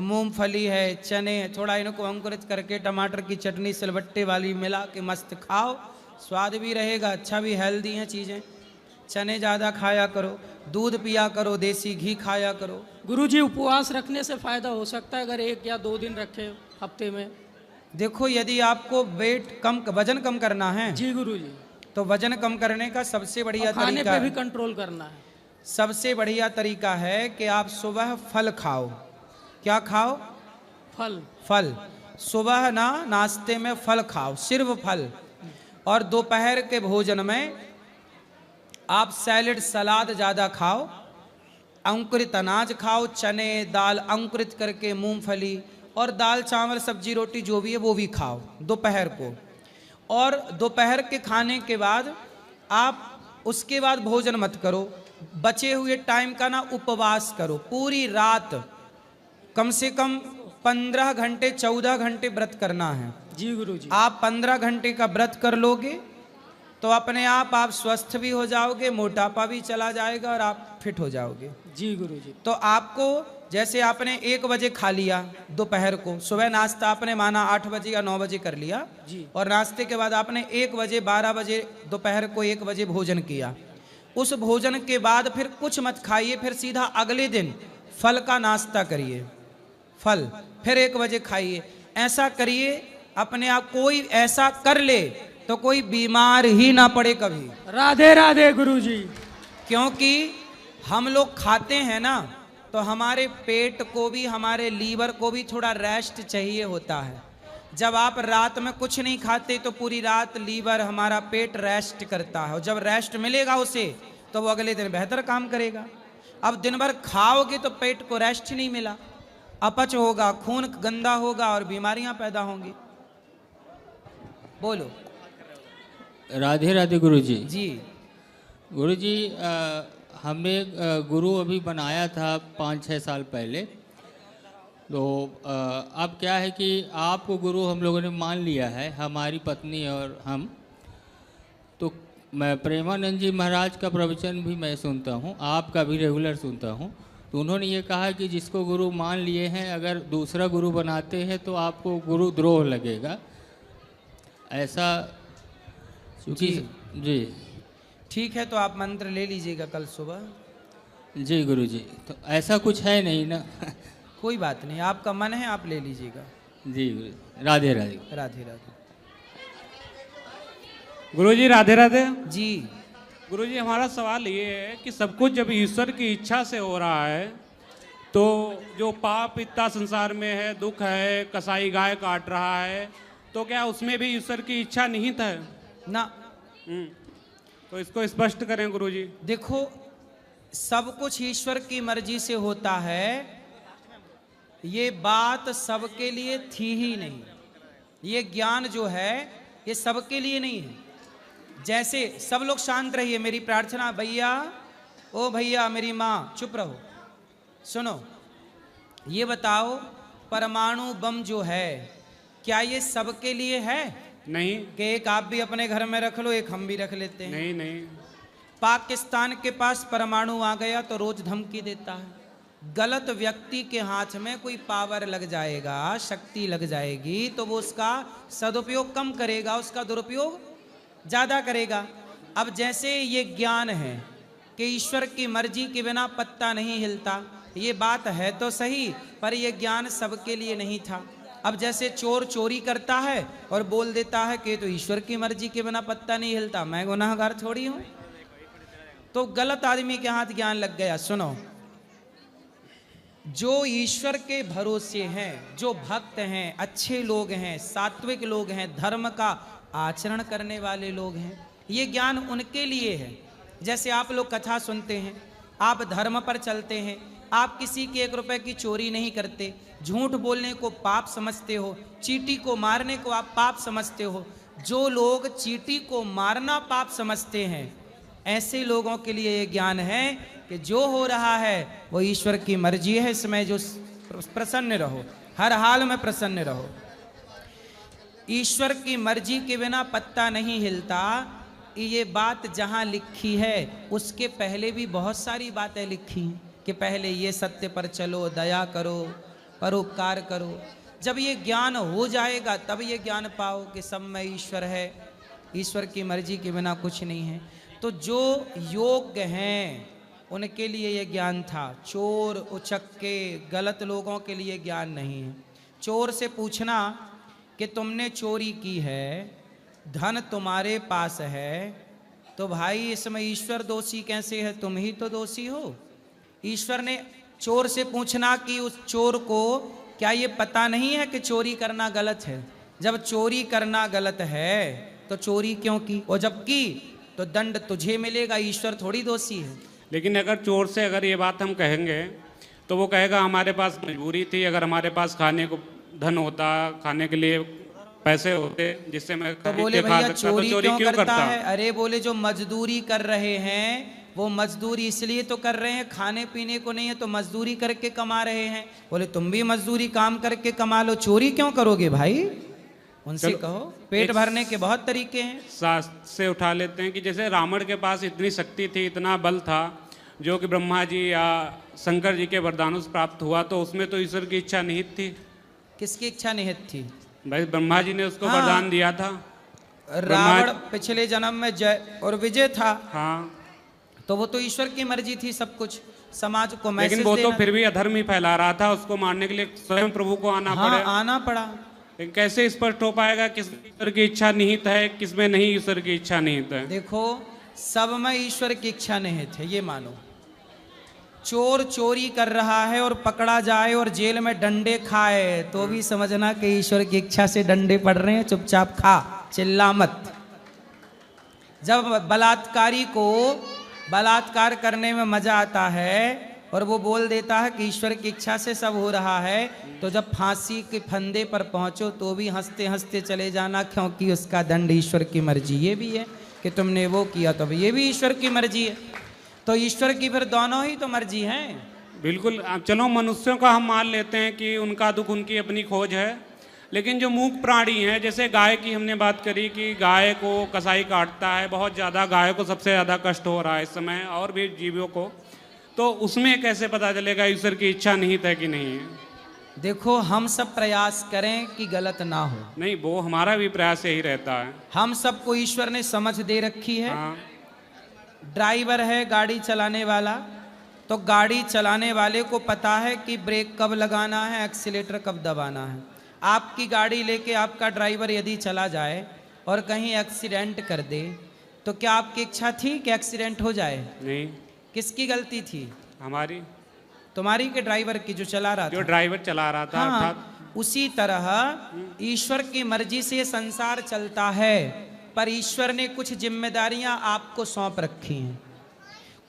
मूंगफली है, चने, थोड़ा इनको अंकुरित करके टमाटर की चटनी सिलबट्टे वाली मिला के मस्त खाओ, स्वाद भी रहेगा, अच्छा भी, हेल्दी हैं चीज़ें। चने ज़्यादा खाया करो, दूध पिया करो, देसी घी खाया करो। गुरुजी, उपवास रखने से फ़ायदा हो सकता है अगर 1 या 2 दिन रखे हफ्ते में? देखो, यदि आपको वजन कम करना है, जी गुरुजी, तो वजन कम करने का सबसे बढ़िया खाने तरीका, पे भी कंट्रोल करना है। सबसे बढ़िया तरीका है कि आप सुबह फल खाओ। क्या खाओ? फल। सुबह ना नाश्ते में फल खाओ, सिर्फ फल। और दोपहर के भोजन में आप सैलेड, सलाद ज़्यादा खाओ, अंकुरित अनाज खाओ, चने, दाल अंकुरित करके, मूंगफली, और दाल, चावल, सब्जी, रोटी जो भी है वो भी खाओ दोपहर को। और दोपहर के खाने के बाद आप उसके बाद भोजन मत करो, बचे हुए टाइम का ना उपवास करो। पूरी रात कम से कम 15 घंटे, 14 घंटे व्रत करना है। जी गुरुजी। आप 15 घंटे का व्रत कर लोगे तो अपने आप स्वस्थ भी हो जाओगे, मोटापा भी चला जाएगा और आप फिट हो जाओगे। जी गुरुजी। तो आपको, जैसे आपने 1 बजे खा लिया दोपहर को, सुबह नाश्ता आपने माना 8 बजे या 9 बजे कर लिया जी, और नाश्ते के बाद आपने 1 बजे, 12 बजे, दोपहर को 1 बजे भोजन किया, उस भोजन के बाद फिर कुछ मत खाइए, फिर सीधा अगले दिन फल का नाश्ता करिए, फल फिर 1 बजे खाइए। ऐसा करिए अपने आप, कोई ऐसा कर ले तो कोई बीमार ही ना पड़े कभी। राधे राधे गुरुजी। क्योंकि हम लोग खाते हैं ना, तो हमारे पेट को भी, हमारे लीवर को भी थोड़ा रेस्ट चाहिए होता है। जब आप रात में कुछ नहीं खाते तो पूरी रात लीवर, हमारा पेट रेस्ट करता है, और जब रेस्ट मिलेगा उसे तो वो अगले दिन बेहतर काम करेगा। अब दिन भर खाओगे तो पेट को रेस्ट नहीं मिला, अपच होगा, खून गंदा होगा और बीमारियां पैदा होंगी। बोलो। राधे राधे गुरुजी। जी गुरुजी, हमने गुरु अभी बनाया था 5-6 साल पहले। तो अब क्या है कि आपको गुरु हम लोगों ने मान लिया है, हमारी पत्नी और हम। तो मैं प्रेमानंद जी महाराज का प्रवचन भी मैं सुनता हूँ, आपका भी रेगुलर सुनता हूँ। तो उन्होंने ये कहा कि जिसको गुरु मान लिए हैं, अगर दूसरा गुरु बनाते हैं तो आपको गुरु द्रोह लगेगा, ऐसा। जी ठीक है, तो आप मंत्र ले लीजिएगा कल सुबह। जी गुरुजी। तो ऐसा कुछ है नहीं ना? कोई बात नहीं, आपका मन है आप ले लीजिएगा। जी गुरु। राधे राधे। राधे राधे। गुरुजी राधे राधे। जी गुरुजी, हमारा सवाल ये है कि सब कुछ जब ईश्वर की इच्छा से हो रहा है, तो जो पाप इतना संसार में है, दुख है, कसाई गाय काट रहा है, तो क्या उसमें भी ईश्वर की इच्छा निहित है? ना। तो इसको स्पष्ट करें गुरुजी। देखो, सब कुछ ईश्वर की मर्जी से होता है, ये बात सबके लिए थी ही नहीं। ये ज्ञान जो है ये सबके लिए नहीं है। जैसे सब लोग शांत रहिए, मेरी प्रार्थना। भैया, ओ भैया, मेरी माँ चुप रहो, सुनो। ये बताओ, परमाणु बम जो है क्या ये सबके लिए है? नहीं। कि एक आप भी अपने घर में रख लो, एक हम भी रख लेते हैं? नहीं नहीं। पाकिस्तान के पास परमाणु आ गया तो रोज धमकी देता है। गलत व्यक्ति के हाथ में कोई पावर लग जाएगा, शक्ति लग जाएगी, तो वो उसका सदुपयोग कम करेगा, उसका दुरुपयोग ज़्यादा करेगा। अब जैसे ये ज्ञान है कि ईश्वर की मर्जी के बिना पत्ता नहीं हिलता, ये बात है तो सही, पर यह ज्ञान सबके लिए नहीं था। अब जैसे चोर चोरी करता है और बोल देता है कि तो ईश्वर की मर्जी के बिना पत्ता नहीं हिलता, मैं गुनाहगार थोड़ी हूँ, तो गलत आदमी के हाथ ज्ञान लग गया। सुनो, जो ईश्वर के भरोसे हैं, जो भक्त हैं, अच्छे लोग हैं, सात्विक लोग हैं, धर्म का आचरण करने वाले लोग हैं, ये ज्ञान उनके लिए है। जैसे आप लोग कथा सुनते हैं, आप धर्म पर चलते हैं, आप किसी के 1 रुपए की चोरी नहीं करते, झूठ बोलने को पाप समझते हो, चींटी को मारने को आप पाप समझते हो। जो लोग चींटी को मारना पाप समझते हैं, ऐसे लोगों के लिए ये ज्ञान है कि जो हो रहा है वो ईश्वर की मर्जी है, इसमें जो प्रसन्न रहो, हर हाल में प्रसन्न रहो। ईश्वर की मर्जी के बिना पत्ता नहीं हिलता, ये बात जहाँ लिखी है उसके पहले भी बहुत सारी बातें लिखी कि पहले ये सत्य पर चलो, दया करो, परोपकार करो। जब ये ज्ञान हो जाएगा तब ये ज्ञान पाओ कि सब में ईश्वर है, ईश्वर की मर्जी के बिना कुछ नहीं है। तो जो योग्य हैं उनके लिए ये ज्ञान था, चोर उचक्के गलत लोगों के लिए ज्ञान नहीं है। चोर से पूछना कि तुमने चोरी की है, धन तुम्हारे पास है, तो भाई इसमें ईश्वर दोषी कैसे है? तुम ही तो दोषी हो। ईश्वर ने चोर से पूछना कि उस चोर को क्या ये पता नहीं है कि चोरी करना गलत है? जब चोरी करना गलत है तो चोरी क्यों की? और जब की तो दंड तुझे मिलेगा, ईश्वर थोड़ी दोषी है। लेकिन अगर चोर से अगर ये बात हम कहेंगे तो वो कहेगा हमारे पास मजबूरी थी, अगर हमारे पास खाने को धन होता, खाने के लिए पैसे होते जिससे मैं तो बोले भैया चोरी क्यों करता है? अरे बोले जो मजदूरी कर रहे हैं वो मजदूरी इसलिए तो कर रहे हैं, खाने पीने को नहीं है तो मजदूरी करके कमा रहे हैं। बोले तुम भी मजदूरी काम करके कमा लो, चोरी क्यों करोगे भाई? उनसे कहो पेट भरने के बहुत तरीके हैं। सास से उठा लेते हैं कि जैसे रावण के पास इतनी शक्ति थी, इतना बल था, जो कि ब्रह्मा जी या शंकर जी के वरदानों से प्राप्त हुआ, तो उसमें तो ईश्वर की इच्छा निहित थी। किसकी इच्छा निहित थी? भाई ब्रह्मा जी ने उसको वरदान दिया था। रावण पिछले जन्म में जय और विजय था। हाँ, तो वो तो ईश्वर की मर्जी थी सब कुछ समाज को मैसेज लेकिन वो तो देना। फिर भी अधर्म ही फैला रहा था, उसको मारने के लिए स्वयं प्रभु को आना हाँ, पड़े। आना पड़ा। लेकिन कैसे स्पष्ट हो पाएगा किसमें ईश्वर की इच्छा निहित है, किसमें नहीं ईश्वर की इच्छा निहित है? देखो, सब में ईश्वर की इच्छा निहित है, ये मानो। चोर चोरी कर रहा है और पकड़ा जाए और जेल में डंडे खाए तो भी समझना कि ईश्वर की इच्छा से डंडे पड़ रहे हैं, चुपचाप खा, चिल्ला मत। जब बलात्कारी को बलात्कार करने में मजा आता है और वो बोल देता है कि ईश्वर की इच्छा से सब हो रहा है, तो जब फांसी के फंदे पर पहुंचो तो भी हंसते हंसते चले जाना, क्योंकि उसका दंड ईश्वर की मर्जी। ये भी है कि तुमने वो किया तो ये भी ईश्वर की मर्जी है। तो ईश्वर की फिर दोनों ही तो मर्जी हैं। बिल्कुल। अब चलो मनुष्यों का हम मान लेते हैं कि उनका दुख उनकी अपनी खोज है, लेकिन जो मूक प्राणी हैं, जैसे गाय की हमने बात करी कि गाय को कसाई काटता है, बहुत ज़्यादा गाय को सबसे ज़्यादा कष्ट हो रहा है इस समय, और भी जीवों को, तो उसमें कैसे पता चलेगा ईश्वर की इच्छा निहित है कि नहीं है? देखो, हम सब प्रयास करें कि गलत ना हो। नहीं, वो हमारा भी प्रयास यही रहता है। हम सबको ईश्वर ने समझ दे रखी है। हाँ। ड्राइवर है गाड़ी चलाने वाला, तो गाड़ी चलाने वाले को पता है कि ब्रेक कब लगाना है, एक्सीलेटर कब दबाना है। आपकी गाड़ी लेके आपका ड्राइवर यदि चला जाए और कहीं एक्सीडेंट कर दे, तो क्या आपकी इच्छा थी कि एक्सीडेंट हो जाए? नहीं। किसकी गलती थी? हमारी। तुम्हारी के ड्राइवर की, जो चला रहा था? जो ड्राइवर चला रहा था। हाँ, उसी तरह ईश्वर की मर्जी से संसार चलता है, पर ईश्वर ने कुछ जिम्मेदारियां आपको सौंप रखी हैं।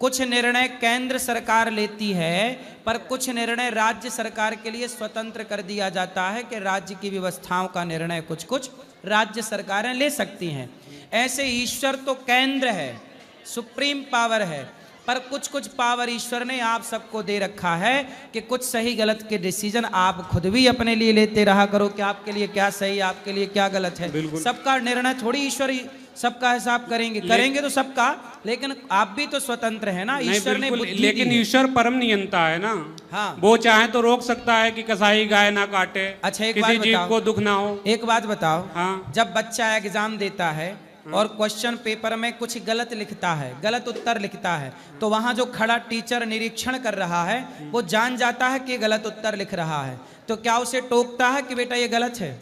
कुछ निर्णय केंद्र सरकार लेती है, पर कुछ निर्णय राज्य सरकार के लिए स्वतंत्र कर दिया जाता है कि राज्य की व्यवस्थाओं का निर्णय कुछ कुछ राज्य सरकारें ले सकती हैं। ऐसे ईश्वर तो केंद्र है, सुप्रीम पावर है, पर कुछ कुछ पावर ईश्वर ने आप सबको दे रखा है कि कुछ सही गलत के डिसीजन आप खुद भी अपने लिए लेते रहा करो कि आपके लिए क्या सही, आपके लिए क्या गलत है। सबका निर्णय थोड़ी ईश्वर सबका हिसाब करेंगे तो सबका, लेकिन आप भी तो स्वतंत्र है ना। ईश्वर ने बुद्धि दी। लेकिन ईश्वर परम नियंता है ना। हाँ। वो चाहे तो रोक सकता है कि कसाई गाय ना काटे। अच्छा, एक किसी बात जीव बताओ, को दुख ना हो। एक बात बताओ। हाँ। जब बच्चा एग्जाम देता है और क्वेश्चन पेपर में कुछ गलत लिखता है, गलत उत्तर लिखता है, तो वहां जो खड़ा टीचर निरीक्षण कर रहा है वो जान जाता है कि गलत उत्तर लिख रहा है, तो क्या उसे टोकता है कि बेटा ये गलत है?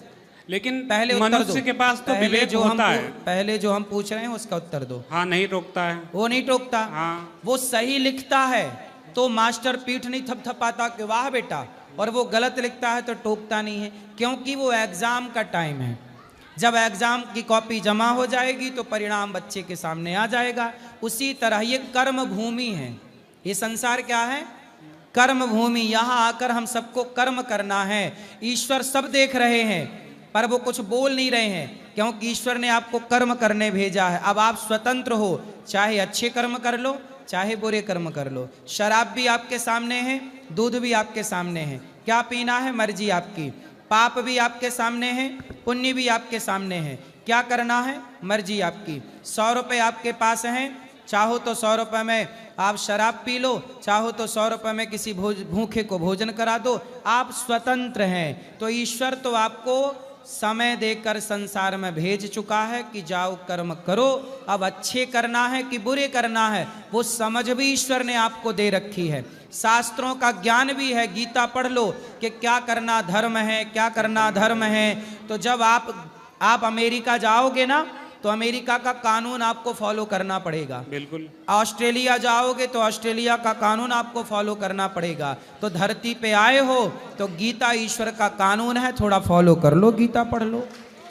लेकिन पहले मनुष्य के पास तो विवेक होता है। पहले जो हम पूछ रहे हैं उसका उत्तर दो। हाँ, नहीं टोकता है। वो नहीं टोकता। हाँ। वो सही लिखता है तो मास्टर पीठ नहीं थपथपाता कि वाह बेटा, और वो गलत लिखता है तो टोकता नहीं है, क्योंकि वो एग्जाम का टाइम है। जब एग्जाम की कॉपी जमा हो जाएगी तो परिणाम बच्चे के सामने आ जाएगा। उसी तरह ये कर्म भूमि है, ये संसार क्या है? कर्म भूमि। यहाँ आकर हम सबको कर्म करना है। ईश्वर सब देख रहे हैं पर वो कुछ बोल नहीं रहे हैं, क्योंकि ईश्वर ने आपको कर्म करने भेजा है। अब आप स्वतंत्र हो, चाहे अच्छे कर्म कर लो चाहे बुरे कर्म कर लो। शराब भी आपके सामने है, दूध भी आपके सामने है, क्या पीना है मर्जी आपकी। पाप भी आपके सामने है, पुण्य भी आपके सामने है, क्या करना है मर्जी आपकी। 100 रुपये आपके पास हैं, चाहो तो 100 रुपये में आप शराब पी लो, चाहो तो 100 रुपये में किसी भूखे को भोजन करा दो। आप स्वतंत्र हैं। तो ईश्वर तो आपको समय देकर संसार में भेज चुका है कि जाओ कर्म करो। अब अच्छे करना है कि बुरे करना है, वो समझ भी ईश्वर ने आपको दे रखी है। शास्त्रों का ज्ञान भी है, गीता पढ़ लो कि क्या करना धर्म है, क्या करना धर्म है। तो जब आप अमेरिका जाओगे ना, तो अमेरिका का कानून आपको फॉलो करना पड़ेगा। बिल्कुल। ऑस्ट्रेलिया जाओगे तो ऑस्ट्रेलिया का कानून आपको फॉलो करना पड़ेगा। तो धरती पे आए हो तो गीता ईश्वर का कानून है, थोड़ा फॉलो कर लो, गीता पढ़ लो,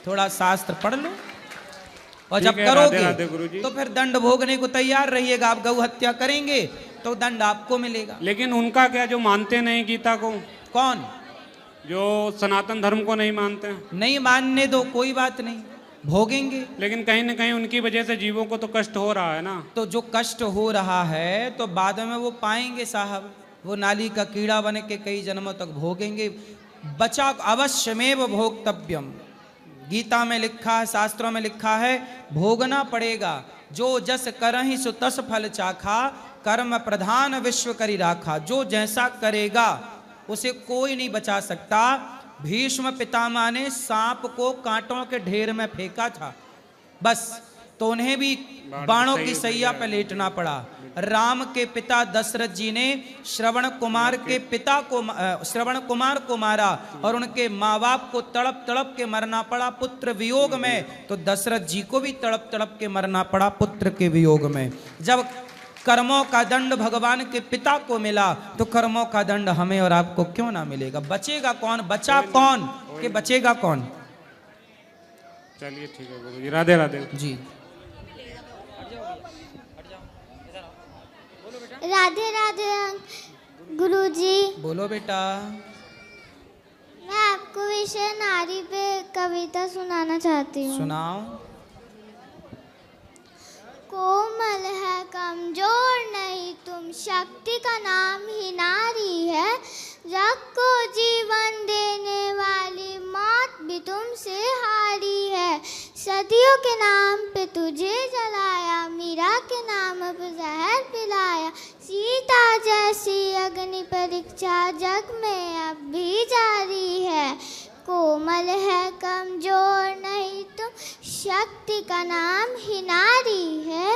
थोड़ा शास्त्र पढ़ लो, और जब करोगे तो फिर दंड भोगने को तैयार रहिएगा। आप गौ हत्या करेंगे तो दंड आपको मिलेगा। लेकिन उनका क्या, जो मानते नहीं गीता को? कौन? जो सनातन धर्म को नहीं मानते। नहीं मानने दो, कोई बात नहीं, भोगेंगे। लेकिन कहीं न कहीं उनकी वजह से जीवों को तो कष्ट हो रहा है ना। तो जो कष्ट हो रहा है तो बाद में वो पाएंगे साहब, वो नाली का कीड़ा बन के कई जन्मों तक भोगेंगे। बचा अवश्यमेव भोक्तव्यम, गीता में लिखा है, शास्त्रों में लिखा है, भोगना पड़ेगा। जो जस करहि सो तस फल चाखा, कर्म प्रधान विश्व करी राखा। जो जैसा करेगा उसे कोई नहीं बचा सकता। भीष्म पितामह ने सांप को कांटों के ढेर में फेंका था, बस तो उन्हें भी बाणों की सैया पे लेटना पड़ा। राम के पिता दशरथ जी ने श्रवण कुमार को मारा और उनके माँ बाप को तड़प तड़प के मरना पड़ा पुत्र वियोग में। तो दशरथ जी को भी तड़प तड़प के मरना पड़ा पुत्र के वियोग में। जब कर्मों का दंड भगवान के पिता को मिला तो कर्मों का दंड हमें और आपको क्यों ना मिलेगा? बचेगा कौन? बचा कौन कि बचेगा कौन? चलिए ठीक है गुरुजी, राधे राधे जी। राधे राधे गुरुजी। बोलो बेटा। मैं आपको विषय नारी पे कविता सुनाना चाहती हूँ। सुनाओ। कोमल है कमजोर नहीं तुम, शक्ति का नाम ही नारी है। जग को जीवन देने वाली मौत भी तुमसे हारी है। सदियों के नाम पे तुझे जलाया, मीरा के नाम पे जहर पिलाया। सीता जैसी अग्नि परीक्षा जग में अब भी जारी है। कोमल है कमजोर नहीं तुम, शक्ति का नाम ही नारी है।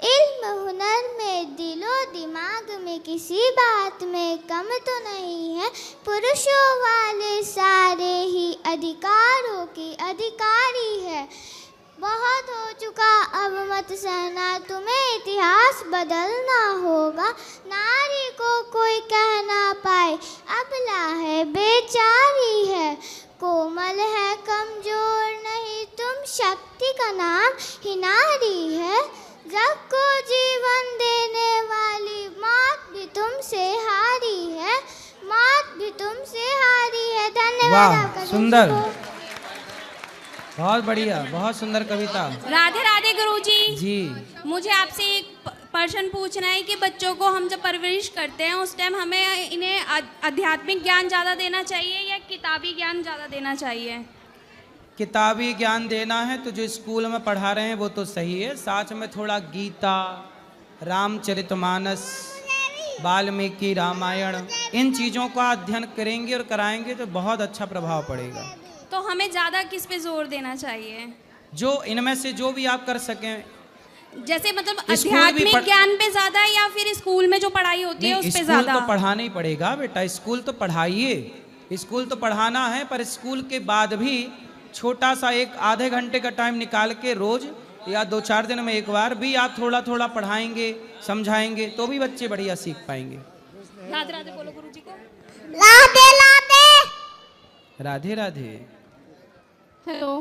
इल्म हुनर में दिलो दिमाग में किसी बात में कम तो नहीं है। पुरुषों वाले सारे ही अधिकारों की अधिकारी है। बहुत हो चुका अब मत सहना, तुम्हें इतिहास बदलना होगा। नारी को कोई कह ना पाए अबला है बेचारी है। कोमल है कमजोर नहीं तुम, शक्ति का नाम ही नारी है। जग को जीवन देने वाली मौत भी तुमसे हारी है। मौत भी तुमसे हारी है। धन्यवाद आपका। सुंदर, बहुत बढ़िया, बहुत सुंदर कविता। राधे राधे गुरुजी जी। मुझे आपसे एक प्रश्न पूछना है कि बच्चों को हम जब परवरिश करते हैं उस टाइम हमें इन्हें आध्यात्मिक ज्ञान ज़्यादा देना चाहिए या किताबी ज्ञान ज़्यादा देना चाहिए? किताबी ज्ञान देना है तो जो स्कूल में पढ़ा रहे हैं वो तो सही है, साथ में थोड़ा गीता, रामचरितमानस, वाल्मीकि रामायण, इन चीज़ों का अध्ययन करेंगे और कराएंगे तो बहुत अच्छा प्रभाव पड़ेगा। तो हमें ज़्यादा किस पे जोर देना चाहिए? जो इनमें से जो भी आप कर सकें। जैसे मतलब आध्यात्मिक ज्ञान पे ज़्यादा या फिर स्कूल में जो पढ़ाई होती है उस पे ज़्यादा? स्कूल तो पढ़ाना ही पड़ेगा बेटा, स्कूल तो पढ़ाइए, स्कूल तो पढ़ाना है, पर स्कूल के बाद भी छोटा सा एक आधे घंटे का टाइम निकाल के रोज या 2-4 दिन में एक बार भी आप थोड़ा थोड़ा पढ़ाएंगे, समझाएंगे तो भी बच्चे बढ़िया सीख पाएंगे। राधे राधे बोलो गुरुजी को। राधे राधे। राधे राधे। हेलो,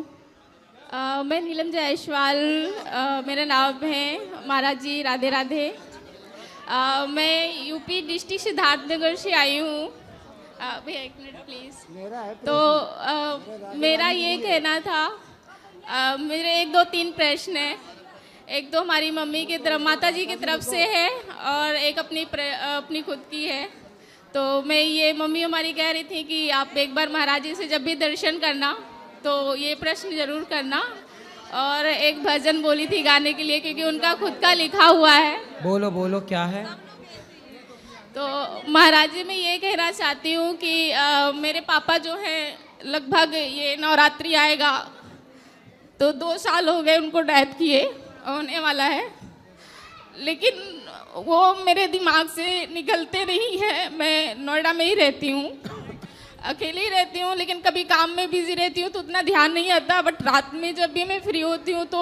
मैं नीलम जायसवाल, मेरा नाम है। महाराज जी राधे राधे। मैं यूपी डिस्ट्रिक्ट सिद्धार्थनगर से आई हूँ। भैया एक मिनट प्लीज़। तो मेरा ये कहना था, मेरे 1-2-3 प्रश्न हैं। एक तो हमारी मम्मी की तरफ, माता जी की तरफ से है और एक अपनी खुद की है। तो मैं ये मम्मी हमारी कह रही थी कि आप एक बार महाराज जी से जब भी दर्शन करना तो ये प्रश्न जरूर करना। और एक भजन बोली थी गाने के लिए क्योंकि उनका खुद का लिखा हुआ है। बोलो बोलो क्या है? तो महाराज जी मैं ये कहना चाहती हूँ कि मेरे पापा जो हैं लगभग ये नवरात्रि आएगा तो 2 साल हो गए उनको डेथ किए, होने वाला है, लेकिन वो मेरे दिमाग से निकलते नहीं है। मैं नोएडा में ही रहती हूँ, अकेली रहती हूँ, लेकिन कभी काम में बिजी रहती हूँ तो उतना ध्यान नहीं आता। बट रात में जब भी मैं फ्री होती हूँ तो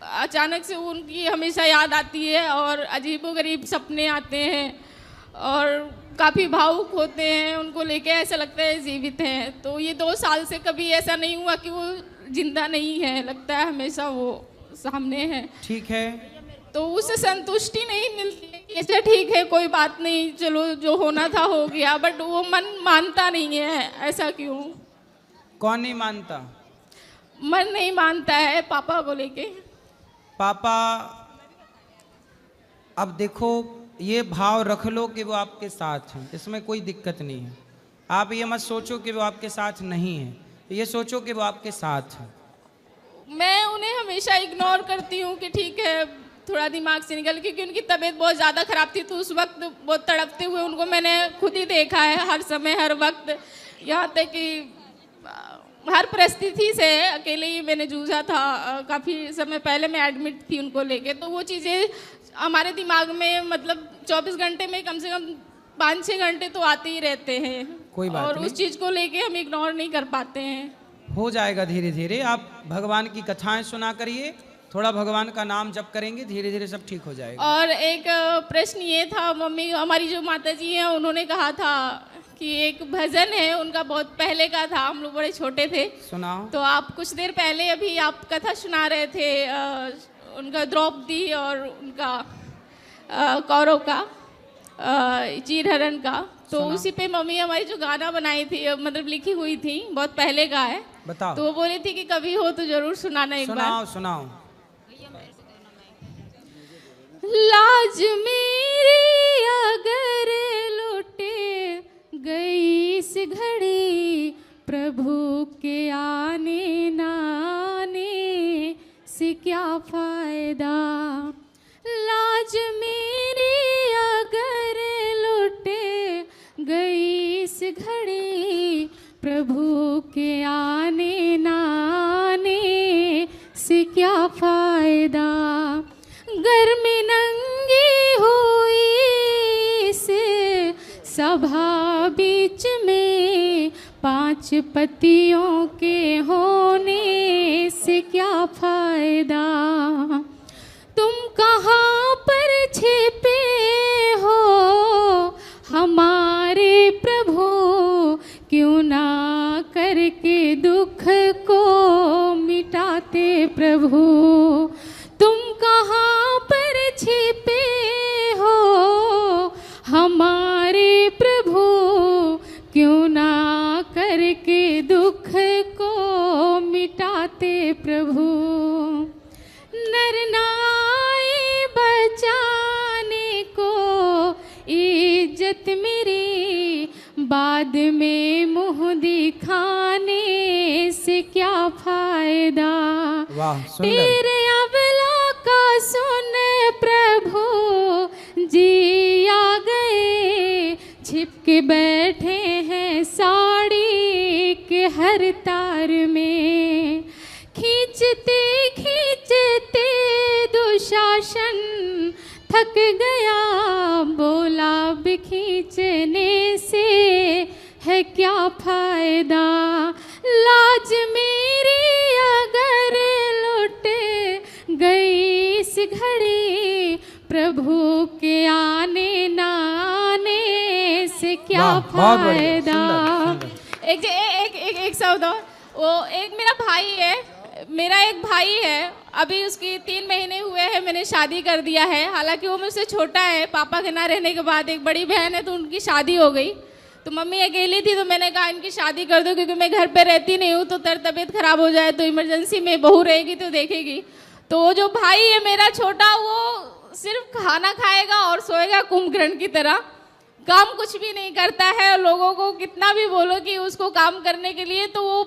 अचानक से उनकी हमेशा याद आती है और अजीबोगरीब सपने आते हैं और काफ़ी भावुक होते हैं। उनको लेके ऐसा लगता है जीवित हैं। तो ये 2 साल से कभी ऐसा नहीं हुआ कि वो जिंदा नहीं है, लगता है हमेशा वो सामने है। ठीक है। तो उससे संतुष्टि नहीं मिलती है कि अच्छा ठीक है कोई बात नहीं, चलो जो होना था हो गया, बट वो मन मानता नहीं है। ऐसा क्यों? कौन नहीं मानता? मन नहीं मानता है पापा को लेके। पापा, अब देखो ये भाव रख लो कि वो आपके साथ हैं, इसमें कोई दिक्कत नहीं है। आप ये मत सोचो कि वो आपके साथ नहीं है, ये सोचो कि वो आपके साथ हैं। मैं उन्हें हमेशा इग्नोर करती हूँ कि ठीक है थोड़ा दिमाग से निकल, क्योंकि उनकी तबीयत बहुत ज़्यादा ख़राब थी तो उस वक्त बहुत तड़पते हुए उनको मैंने खुद ही देखा है, हर समय हर वक्त। यहाँ तक कि हर परिस्थिति से अकेले ही मैंने जूझा था। काफ़ी समय पहले मैं एडमिट थी उनको लेके, तो वो चीज़ें हमारे दिमाग में मतलब 24 घंटे में कम से कम 5-6 घंटे तो आते ही रहते हैं। कोई बात और नहीं। उस चीज़ को लेके हम इग्नोर नहीं कर पाते हैं। हो जाएगा धीरे धीरे। आप भगवान की कथाएं सुना करिए, थोड़ा भगवान का नाम जप करेंगे, धीरे धीरे सब ठीक हो जाएगा। और एक प्रश्न ये था, मम्मी हमारी जो माता जी हैं उन्होंने कहा था कि एक भजन है उनका, बहुत पहले का था, हम लोग बड़े छोटे थे। सुनाओ। तो आप कुछ देर पहले अभी आप कथा सुना रहे थे उनका द्रौपदी और उनका कौरव का चीरहरण का, तो उसी पे मम्मी हमारी जो गाना बनाई थी, मतलब लिखी हुई थी, बहुत पहले का है। बताओ। तो वो बोली थी कि कभी हो तो जरूर सुनाना एक बार। सुनाओ सुनाओ। लाज मेरी अगर लुटे गई इस घड़ी, प्रभु के आने ना आने से क्या फायदा। लाज मेरी अगर लुटे गई इस घड़ी, प्रभु के आने ना आने से क्या फायदा। घर में नंगी हुई से सभा बीच में, 5 पतियों के होने से क्या फायदा। तुम कहाँ पर छिपे हो हमारे प्रभु, क्यों ना करके दुख को मिटाते प्रभु। तुम कहाँ पर छिपे हो हमारे प्रभु, क्यों ना करके दुख को मिटाते प्रभु। नर नाई बचाने को इज्जत मेरी, बाद में मुँह दिखाने से क्या फायदा। वाह, सुंदर। तेरे अबला का सुन प्रभु जी आ गए, छिप के बैठे हैं साड़ी के हर तार में। खींचते खींचते दुशासन थक गया, बोला अब खींचने से है क्या फायदा। लाज मेरी अगर लुट गई इस घड़ी, प्रभु के आने ना आने से क्या फायदा। एक शब्द और, वो एक मेरा भाई है, मेरा एक भाई है, अभी उसकी 3 महीने हुए हैं, मैंने शादी कर दिया है। हालांकि वो मुझसे छोटा है, पापा के ना रहने के बाद। एक बड़ी बहन है तो उनकी शादी हो गई, तो मम्मी अकेली थी, तो मैंने कहा इनकी शादी कर दो, क्योंकि मैं घर पे रहती नहीं हूँ, तो तबीयत खराब हो जाए तो इमरजेंसी में बहू रहेगी तो देखेगी। तो वो जो भाई है मेरा छोटा, वो सिर्फ खाना खाएगा और सोएगा कुंभकर्ण की तरह, काम कुछ भी नहीं करता है। लोगों को कितना भी बोलो कि उसको काम करने के लिए, तो वो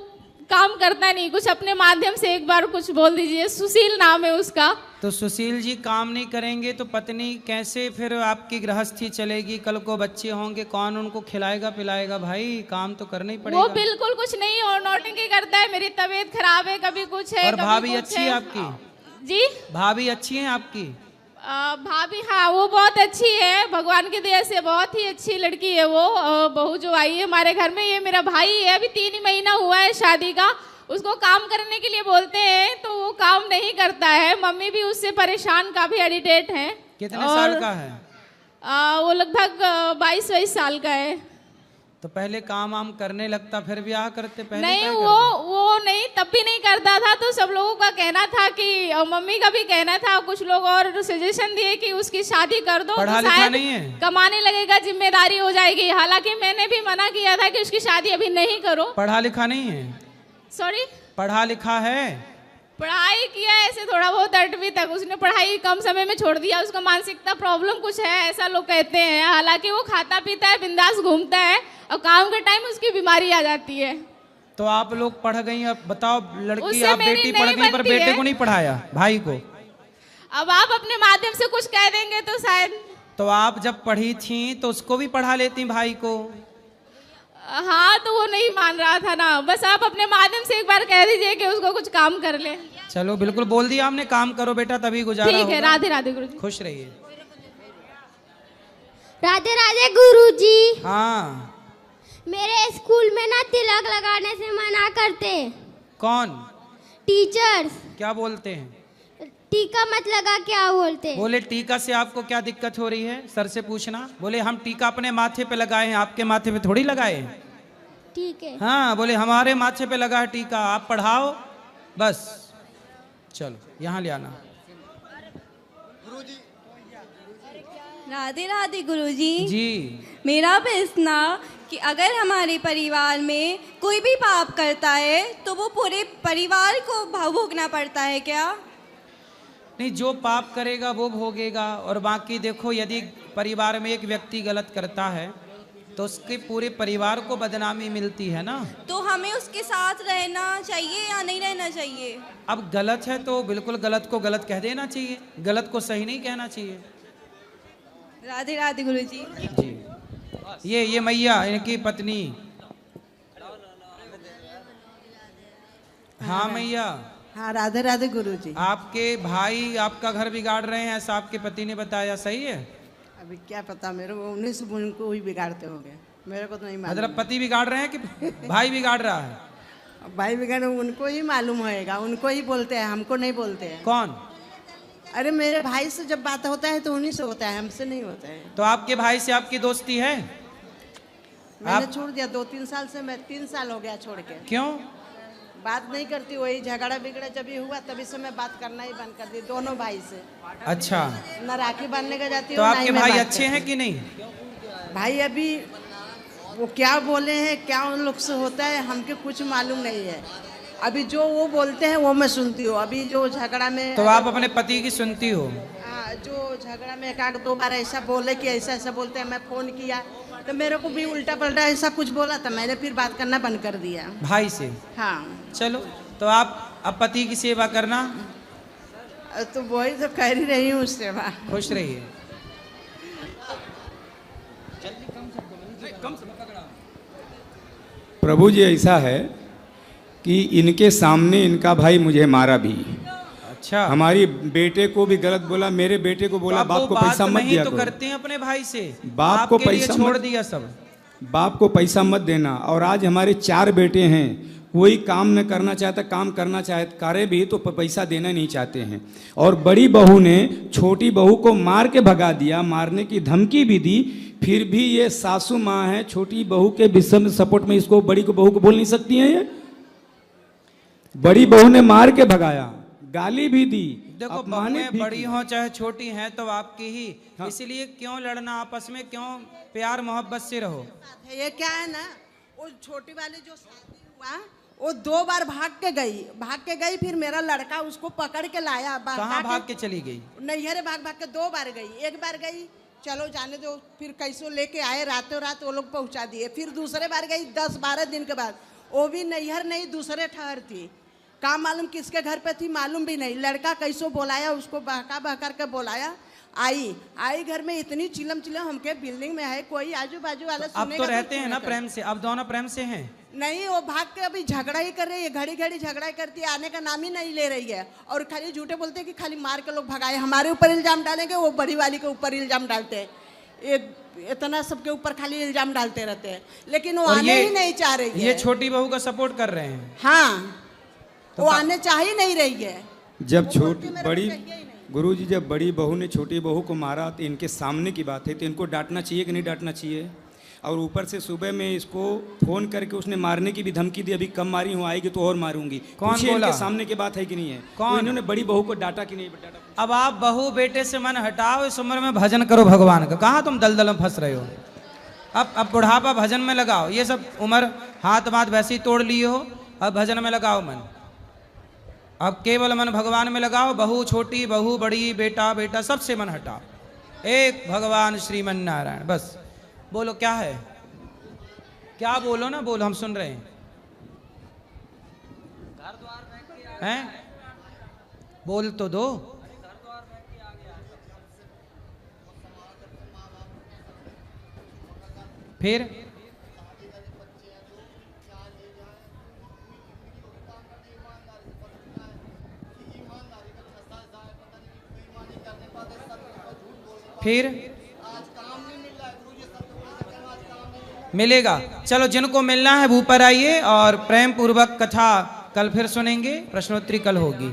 काम करता नहीं। कुछ अपने माध्यम से एक बार कुछ बोल दीजिए। सुशील नाम है उसका। तो सुशील जी काम नहीं करेंगे तो पत्नी कैसे फिर आपकी गृहस्थी चलेगी? कल को बच्चे होंगे, कौन उनको खिलाएगा पिलाएगा? भाई काम तो करना ही पड़ेगा। वो बिल्कुल कुछ नहीं और नौटंकी करता है। मेरी तबीयत खराब है, कभी कुछ है, और भाभी अच्छी है आपकी? जी भाभी अच्छी है आपकी? भाभी हाँ, वो बहुत अच्छी है, भगवान की दया से बहुत ही अच्छी लड़की है वो। बहू जो आई है हमारे घर में, ये मेरा भाई है, अभी 3 ही महीना हुआ है शादी का। उसको काम करने के लिए बोलते हैं तो वो काम नहीं करता है। मम्मी भी उससे परेशान, काफी एडिटेट है। कितने साल का है? वो लगभग 22-23 साल का है। तो पहले काम वाम करने लगता फिर ब्याह करते? पहले नहीं, वो नहीं, तब भी नहीं करता था। तो सब लोगों का कहना था कि, मम्मी का भी कहना था, कुछ लोग और सजेशन दिए कि उसकी शादी कर दो, पढ़ा तो लिखा शायद नहीं है, कमाने लगेगा, जिम्मेदारी हो जाएगी। हालांकि मैंने भी मना किया था कि उसकी शादी अभी नहीं करो। पढ़ा लिखा नहीं है? सॉरी, पढ़ा लिखा है? पढ़ाई किया ऐसे थोड़ा बहुत 8वीं तक। उसने पढ़ाई कम समय में छोड़ दिया। उसका मानसिकता प्रॉब्लम कुछ है, ऐसा लोग कहते हैं। हालांकि वो खाता पीता है, बिंदास घूमता है, और काम के टाइम उसकी बीमारी आ जाती है। तो आप लोग पढ़ गई, अब बताओ लड़की, उससे आप मेरी बेटी नहीं पढ़ गई पर बनती बेटे है। को नहीं पढ़ाया, भाई को? अब आप अपने माध्यम से कुछ कह देंगे तो शायद। तो आप जब पढ़ी थी तो उसको भी पढ़ा लेती भाई को? हाँ तो वो नहीं मान रहा था ना, बस आप अपने माध्यम से एक बार कह दीजिए कि उसको कुछ काम कर ले। चलो बिल्कुल बोल दिया हमने, काम करो बेटा तभी गुजारा ठीक है। होगा। राधे राधे गुरुजी। खुश रहिए। राधे राधे गुरुजी। हाँ मेरे स्कूल में ना तिलक लगाने से मना करते। कौन? टीचर्स। क्या बोलते हैं? टीका मत लगा, क्या बोलते? बोले टीका से आपको क्या दिक्कत हो रही है, सर से पूछना। बोले हम टीका अपने माथे पे लगाए हैं, आपके माथे पे थोड़ी लगाए हैं। ठीक है। हाँ बोले हमारे माथे पे लगा है टीका, आप पढ़ाओ बस। चलो यहाँ ले आना। राधे राधे गुरुजी। जी। मेरा प्रश्न कि अगर हमारे परिवार में कोई भी पाप करता है तो वो पूरे परिवार को भोगना पड़ता है क्या? नहीं, जो पाप करेगा वो भोगेगा। और बाकी देखो, यदि परिवार में एक व्यक्ति गलत करता है तो उसके पूरे परिवार को बदनामी मिलती है ना। तो हमें उसके साथ रहना चाहिए या नहीं रहना चाहिए? अब गलत है तो बिल्कुल गलत को गलत कह देना चाहिए, गलत को सही नहीं कहना चाहिए। राधे राधे गुरुजी। जी। ये मैया इनकी पत्नी। हाँ मैया। हाँ राधे राधे गुरुजी। आपके भाई आपका घर बिगाड़ रहे हैं, ऐसा आपके पति ने बताया, सही है? अभी क्या पता मेरे को, उन्हीं से उनको ही बिगाड़ते हो गए, मेरे को तो नहीं मालूम। मतलब पति बिगाड़ रहे हैं कि भाई बिगाड़ रहा है? भाई बिगाड़ उनको ही मालूम होएगा, उनको ही बोलते हैं, हमको नहीं बोलते हैं। कौन? अरे मेरे भाई से जब बात होता है तो उन्हीं से होता है, हमसे नहीं होता है। तो आपके भाई से आपकी दोस्ती है? मैंने छोड़ दिया 2-3 साल से, मैं 3 साल हो गया छोड़ के। क्यों? बात नहीं करती, वही झगड़ा बिगड़ा जब ये हुआ तभी से मैं बात करना ही बंद कर दी दोनों भाई से। अच्छा। न राखी बांधने का जाती तो हूँ, आपके भाई अच्छे हैं कि नहीं? भाई अभी वो क्या बोले हैं, क्या उन लोग से होता है हमके कुछ मालूम नहीं है। अभी जो वो बोलते हैं वो मैं सुनती हूँ। अभी जो झगड़ा में तो आप अपने पति की सुनती हो? जो झगड़ा में 1-2 बार ऐसा बोले कि ऐसा ऐसा बोलते हैं, मैं फोन किया तो मेरे को भी उल्टा पलटा ऐसा कुछ बोला था, मैंने फिर बात करना बंद कर दिया भाई से। हाँ। चलो तो आप अब पति की सेवा करना। तो वही तो कर ही रही हूँ सेवा। खुश रहिए। प्रभु जी ऐसा है कि इनके सामने इनका भाई मुझे मारा भी। अच्छा। हमारी बेटे को भी गलत बोला, मेरे बेटे को बोला बाप को पैसा मत दिया तो करो। करते हैं अपने भाई से, बाप को आपके लिए पैसा छोड़ मत दिया सब। बाप को पैसा मत देना। और आज हमारे 4 बेटे हैं, कोई काम न करना चाहता, काम करना चाहते करे भी तो पैसा देना नहीं चाहते हैं। और बड़ी बहू ने छोटी बहू को मार के भगा दिया, मारने की धमकी भी दी, फिर भी ये सासू माँ है, छोटी बहू के विषय में सपोर्ट में इसको बड़ी को बहू को बोल नहीं सकती है। ये बड़ी बहू ने मार के भगाया, गाली भी दी। देखो बहुएं बड़ी हो चाहे छोटी हैं तो आपकी ही। हाँ। इसीलिए क्यों लड़ना आपस में, क्यों प्यार मोहब्बत से रहो। ये क्या है ना, वो छोटी वाली जो शादी हुआ वो 2 बार भाग के गई, फिर मेरा लड़का उसको पकड़ के लाया। कहाँ भाग के चली गई? नैहरे भाग के 2 बार गई। एक बार गई चलो जाने दो, फिर कैसो लेके आए, रातों रात वो लोग पहुंचा दिए। फिर दूसरे बार गई 10-12 दिन के बाद, वो भी नैहर नहीं दूसरे ठहर थी। काम मालूम किसके घर पे थी मालूम भी नहीं। लड़का कैसो बोलाया, उसको बहका के बोलाया। आई घर में इतनी चिलम हमके बिल्डिंग में है, कोई आजू बाजू वाला अब तो रहते हैं ना प्रेम से, अब दोनों प्रेम से हैं। नहीं, वो भाग के अभी झगड़ा ही कर रही है, घड़ी झगड़ा ही करती है, आने का नाम ही नहीं ले रही है। और खाली झूठे बोलते हैं कि खाली मार के लोग भगाए, हमारे ऊपर इल्जाम डालेंगे, वो बड़ी वाली के ऊपर इल्जाम डालते हैं। इतना सबके ऊपर खाली इल्जाम डालते रहते हैं, लेकिन वो आने ही नहीं चाह रही है। ये छोटी बहू का सपोर्ट कर रहे हैं। हाँ, वो आने चाह ही नहीं रही है। जब छोटी बड़ी गुरुजी, जब बड़ी बहू ने छोटी बहू को मारा तो इनके सामने की बात है, तो इनको डांटना चाहिए कि नहीं डांटना चाहिए? और ऊपर से सुबह में इसको फोन करके उसने मारने की भी धमकी दी, अभी कम मारी हूँ, आएगी तो और मारूंगी। कौन बोला? इनके सामने की बात है कि नहीं है? कौन? तो इन्होंने बड़ी बहू को डांटा कि नहीं डांटा? अब आप बहू बेटे से मन हटाओ, इस उम्र में भजन करो भगवान का। कहाँ तुम दलदल में फंस रहे हो? अब बुढ़ापा भजन में लगाओ। ये सब उम्र हाथ बात वैसे ही तोड़ लिए हो, अब भजन में लगाओ मन। अब केवल मन भगवान में लगाओ। बहू छोटी, बहू बड़ी, बेटा बेटा, सबसे मन हटाओ। एक भगवान श्रीमन नारायण। बस बोलो क्या है, क्या बोलो ना, बोलो, हम सुन रहे हैं। बोल तो दो। फिर फिर मिलेगा। चलो जिनको मिलना है वो ऊपर आइए और प्रेम पूर्वक कथा कल फिर सुनेंगे, प्रश्नोत्तरी कल होगी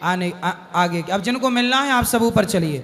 आगे। अब जिनको मिलना है आप सब ऊपर चलिए।